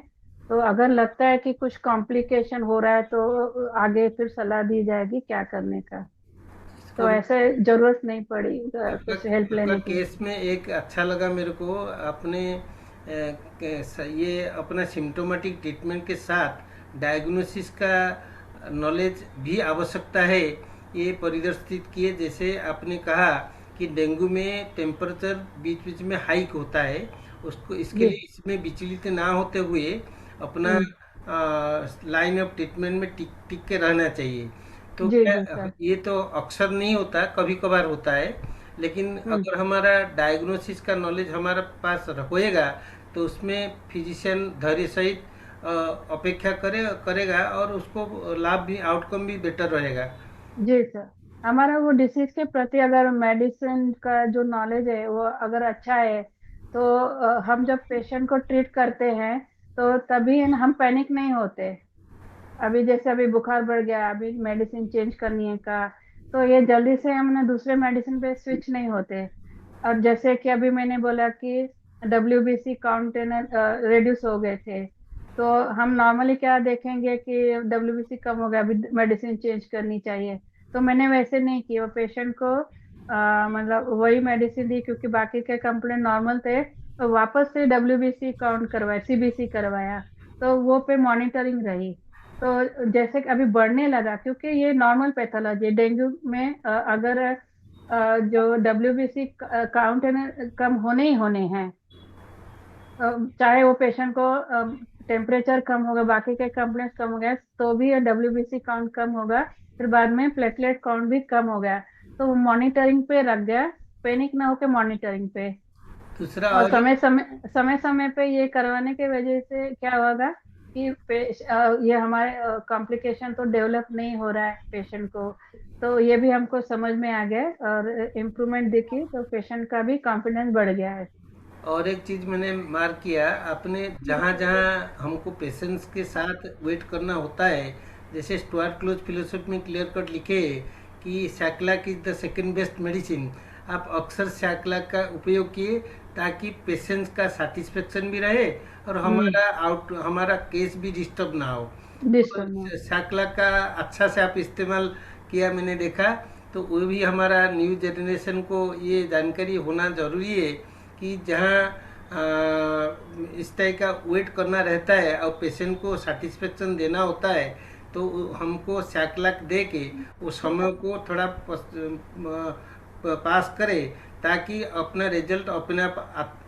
तो अगर लगता है कि कुछ कॉम्प्लिकेशन हो रहा है तो आगे फिर सलाह दी जाएगी क्या करने का। तो ऐसे जरूरत नहीं पड़ी कुछ हेल्प आपका लेने की। केस में एक अच्छा लगा मेरे को, आपने ये अपना सिम्टोमेटिक ट्रीटमेंट के साथ डायग्नोसिस का नॉलेज भी आवश्यकता है ये परिदर्शित किए। जैसे आपने कहा कि डेंगू में टेम्परेचर बीच बीच में हाइक होता है, उसको इसके जी लिए इसमें विचलित ना होते हुए अपना लाइन ऑफ ट्रीटमेंट में टिक टिक के रहना चाहिए। तो जी क्या जी सर। ये तो अक्सर नहीं होता, कभी कभार होता है, लेकिन अगर हमारा डायग्नोसिस का नॉलेज हमारे पास होएगा तो उसमें फिजिशियन धैर्य सहित अपेक्षा करेगा और उसको लाभ भी, आउटकम भी बेटर रहेगा। जी सर, हमारा वो डिसीज के प्रति अगर मेडिसिन का जो नॉलेज है वो अगर अच्छा है, तो हम जब पेशेंट को ट्रीट करते हैं तो तभी हम पैनिक नहीं होते। अभी जैसे अभी बुखार बढ़ गया, अभी मेडिसिन चेंज करनी है का, तो ये जल्दी से हमने दूसरे मेडिसिन पे स्विच नहीं होते। और जैसे कि अभी मैंने बोला कि डब्ल्यूबीसी काउंट रिड्यूस हो गए थे, तो हम नॉर्मली क्या देखेंगे कि डब्ल्यूबीसी कम हो गया, अभी मेडिसिन चेंज करनी चाहिए। तो मैंने वैसे नहीं किया, वो पेशेंट को मतलब वही मेडिसिन दी, क्योंकि बाकी के कंप्लेंट नॉर्मल थे, तो वापस से डब्ल्यूबीसी काउंट करवाया, सीबीसी करवाया, तो वो पे मॉनिटरिंग रही। तो जैसे कि अभी बढ़ने लगा, क्योंकि ये नॉर्मल पैथोलॉजी डेंगू में अगर जो डब्ल्यूबीसी काउंट है ना, कम होने ही होने हैं। चाहे वो पेशेंट को टेम्परेचर कम होगा, बाकी के कंप्लेंट्स कम हो गए, तो भी डब्ल्यूबीसी काउंट कम होगा, फिर बाद में प्लेटलेट काउंट भी कम हो गया, तो वो मॉनिटरिंग पे रख गया, पैनिक ना होकर मॉनिटरिंग पे। दूसरा और और समय समय पे ये करवाने की वजह से क्या होगा कि ये हमारे कॉम्प्लिकेशन तो डेवलप नहीं हो रहा है पेशेंट को, तो ये भी हमको समझ में आ गया और इम्प्रूवमेंट दिखी, तो पेशेंट का भी कॉन्फिडेंस बढ़ गया है। और एक चीज मैंने मार्क किया, आपने जहाँ जहाँ हमको पेशेंट्स के साथ वेट करना होता है, जैसे स्टुअर्ट क्लोज फिलोसफी में क्लियर कट लिखे कि sac lac is the second best medicine, आप अक्सर सैक्लाक का उपयोग किए ताकि पेशेंट्स का सेटिस्फेक्शन भी रहे और हमारा केस भी डिस्टर्ब ना हो। डिस्टर्ब। तो सैक्लाक का अच्छा से आप इस्तेमाल किया मैंने देखा, तो वो भी हमारा न्यू जनरेशन को ये जानकारी होना जरूरी है कि जहाँ इस तरह का वेट करना रहता है और पेशेंट को सेटिस्फेक्शन देना होता है, तो हमको सैक्लाक दे के उस समय को थोड़ा पास करे ताकि अपना रिजल्ट अपने आप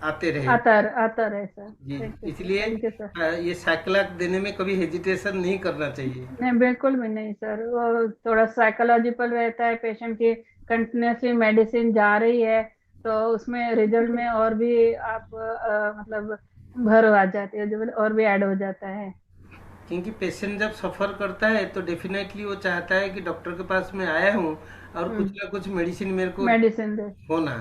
आते रहे। आता रहे सर। जी, थैंक यू, इसलिए थैंक यू सर। ये सैक्लाक देने में कभी हेजिटेशन नहीं करना चाहिए। नहीं, बिल्कुल भी नहीं सर, वो थोड़ा साइकोलॉजिकल रहता है, पेशेंट की कंटिन्यूसली मेडिसिन जा रही है, तो उसमें रिजल्ट में और भी आप मतलब भर आ जाती है, जो और भी ऐड हो जाता है। क्योंकि पेशेंट जब सफर करता है तो डेफिनेटली वो चाहता है कि डॉक्टर के पास मैं आया हूँ और कुछ ना कुछ मेडिसिन मेरे को मेडिसिन दे। होना।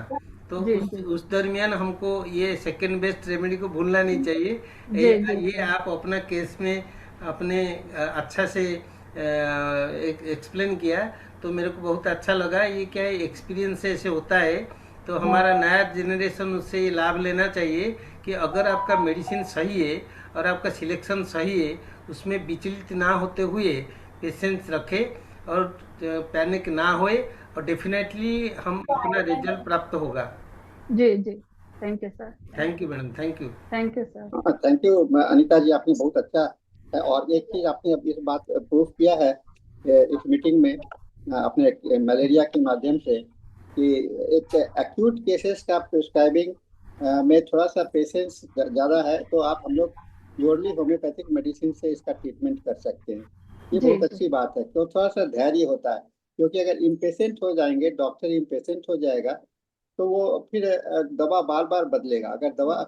तो जी उस जी उस दरमियान हमको ये सेकंड बेस्ट रेमेडी को भूलना नहीं चाहिए। जी जी ये सर। आप अपना केस में अपने अच्छा से एक्सप्लेन किया, तो मेरे को बहुत अच्छा लगा। ये क्या है, एक्सपीरियंस से ऐसे होता है, तो हमारा नया जनरेशन उससे ये लाभ लेना चाहिए कि अगर आपका मेडिसिन सही है और आपका सिलेक्शन सही है, उसमें विचलित ना होते हुए पेशेंस रखे और पैनिक ना होए, और डेफिनेटली हम अपना रिजल्ट प्राप्त होगा। जी जी, thank you sir. Thank you madam, thank you. Thank you sir. Thank you Anita ji, आपने बहुत अच्छा है। और एक चीज आपने अब इस बात प्रूफ किया है इस मीटिंग में अपने मलेरिया के माध्यम से कि एक एक्यूट केसेस का प्रिस्क्राइबिंग में थोड़ा सा पेशेंस ज़्यादा है, तो आप हम लोग प्योरली होम्योपैथिक मेडिसिन से इसका ट्रीटमेंट कर सकते हैं। ये जी बहुत जी अच्छी बात है, तो थोड़ा सा धैर्य होता है, क्योंकि अगर इम्पेशेंट हो जाएंगे, डॉक्टर इम्पेशेंट हो जाएगा तो वो फिर दवा बार बार बदलेगा। अगर दवा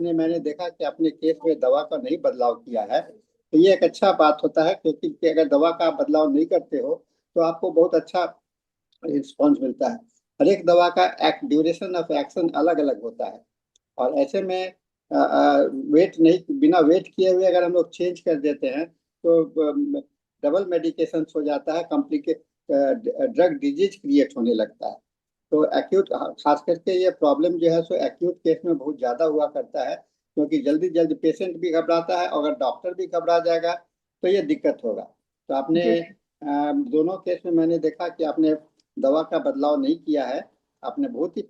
मैंने देखा कि अपने केस में दवा का नहीं बदलाव किया है, तो ये एक अच्छा बात होता है, क्योंकि अगर दवा का आप बदलाव नहीं करते हो तो आपको बहुत अच्छा रिस्पॉन्स मिलता है। हर एक दवा का ड्यूरेशन ऑफ एक्शन अलग अलग होता है, और ऐसे में वेट नहीं, बिना वेट किए हुए अगर हम लोग चेंज कर देते हैं तो डबल मेडिकेशन हो जाता है, कॉम्प्लिकेट ड्रग डिजीज क्रिएट होने लगता है। तो एक्यूट, खास करके ये प्रॉब्लम जो है सो एक्यूट केस में बहुत ज़्यादा हुआ करता है, क्योंकि जल्दी जल्दी पेशेंट भी घबराता है, अगर डॉक्टर भी घबरा जाएगा तो ये दिक्कत होगा। तो आपने जी दोनों केस में मैंने देखा कि आपने दवा का बदलाव नहीं किया है, आपने बहुत ही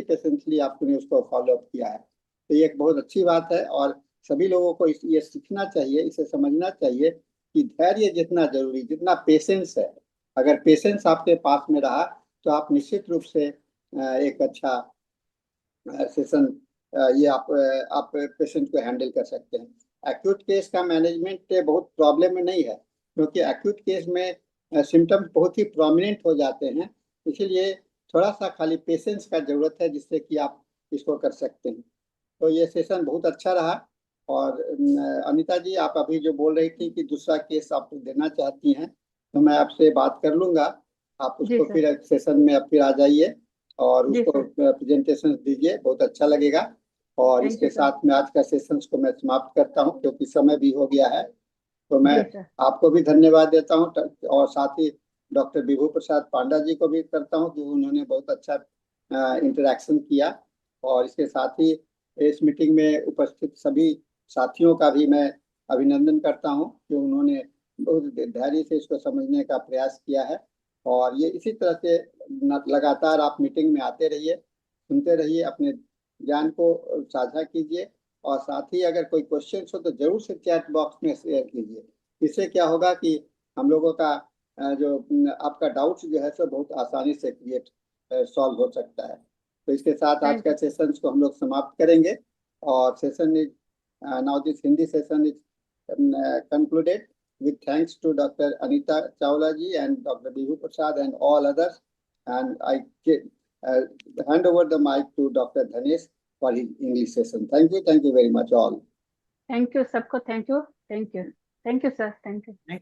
पेशेंटली आपने उसको फॉलो अप किया है। तो ये एक बहुत अच्छी बात है, और सभी लोगों को ये सीखना चाहिए, इसे समझना चाहिए कि धैर्य जितना जरूरी, जितना पेशेंस है, अगर पेशेंस आपके पास में रहा तो आप निश्चित रूप से एक अच्छा सेशन ये आप पेशेंट को हैंडल कर सकते हैं। एक्यूट केस का मैनेजमेंट बहुत प्रॉब्लम में नहीं है, क्योंकि एक्यूट केस में सिम्टम्स बहुत ही प्रोमिनेंट हो जाते हैं, इसीलिए थोड़ा सा खाली पेशेंस का जरूरत है, जिससे कि आप इसको कर सकते हैं। तो ये सेशन बहुत अच्छा रहा। और अनीता जी, आप अभी जो बोल रही थी कि दूसरा केस आप देना चाहती हैं, तो मैं आपसे बात कर लूंगा, आप जी उसको सर फिर सेशन में अब फिर आ जाइए और जी उसको सर प्रेजेंटेशन दीजिए, बहुत अच्छा लगेगा। और थैंक इसके यू सर साथ में आज का सेशन को मैं समाप्त करता हूँ, क्योंकि समय भी हो गया है। तो मैं जी सर आपको भी धन्यवाद देता हूँ, और साथ ही डॉक्टर विभू प्रसाद पांडा जी को भी करता हूँ, जो उन्होंने बहुत अच्छा इंटरेक्शन किया। और इसके साथ ही इस मीटिंग में उपस्थित सभी साथियों का भी मैं अभिनंदन करता हूँ, कि उन्होंने बहुत धैर्य से इसको समझने का प्रयास किया है। और ये इसी तरह से लगातार आप मीटिंग में आते रहिए, सुनते रहिए, अपने ज्ञान को साझा कीजिए, और साथ ही अगर कोई क्वेश्चन हो तो जरूर से चैट बॉक्स में शेयर कीजिए। इससे क्या होगा कि हम लोगों का जो आपका डाउट्स जो है सो बहुत आसानी से सॉल्व हो सकता है। तो इसके साथ आज थैंक का सेशन को हम लोग समाप्त करेंगे, और session is now this Hindi session is concluded with thanks to Dr. Anita Chawla ji and Dr. Bihu Prasad and all others. And I hand over the mic to Dr. Dhanesh for his English session. Thank you very much all. You सबको thank you sir thank you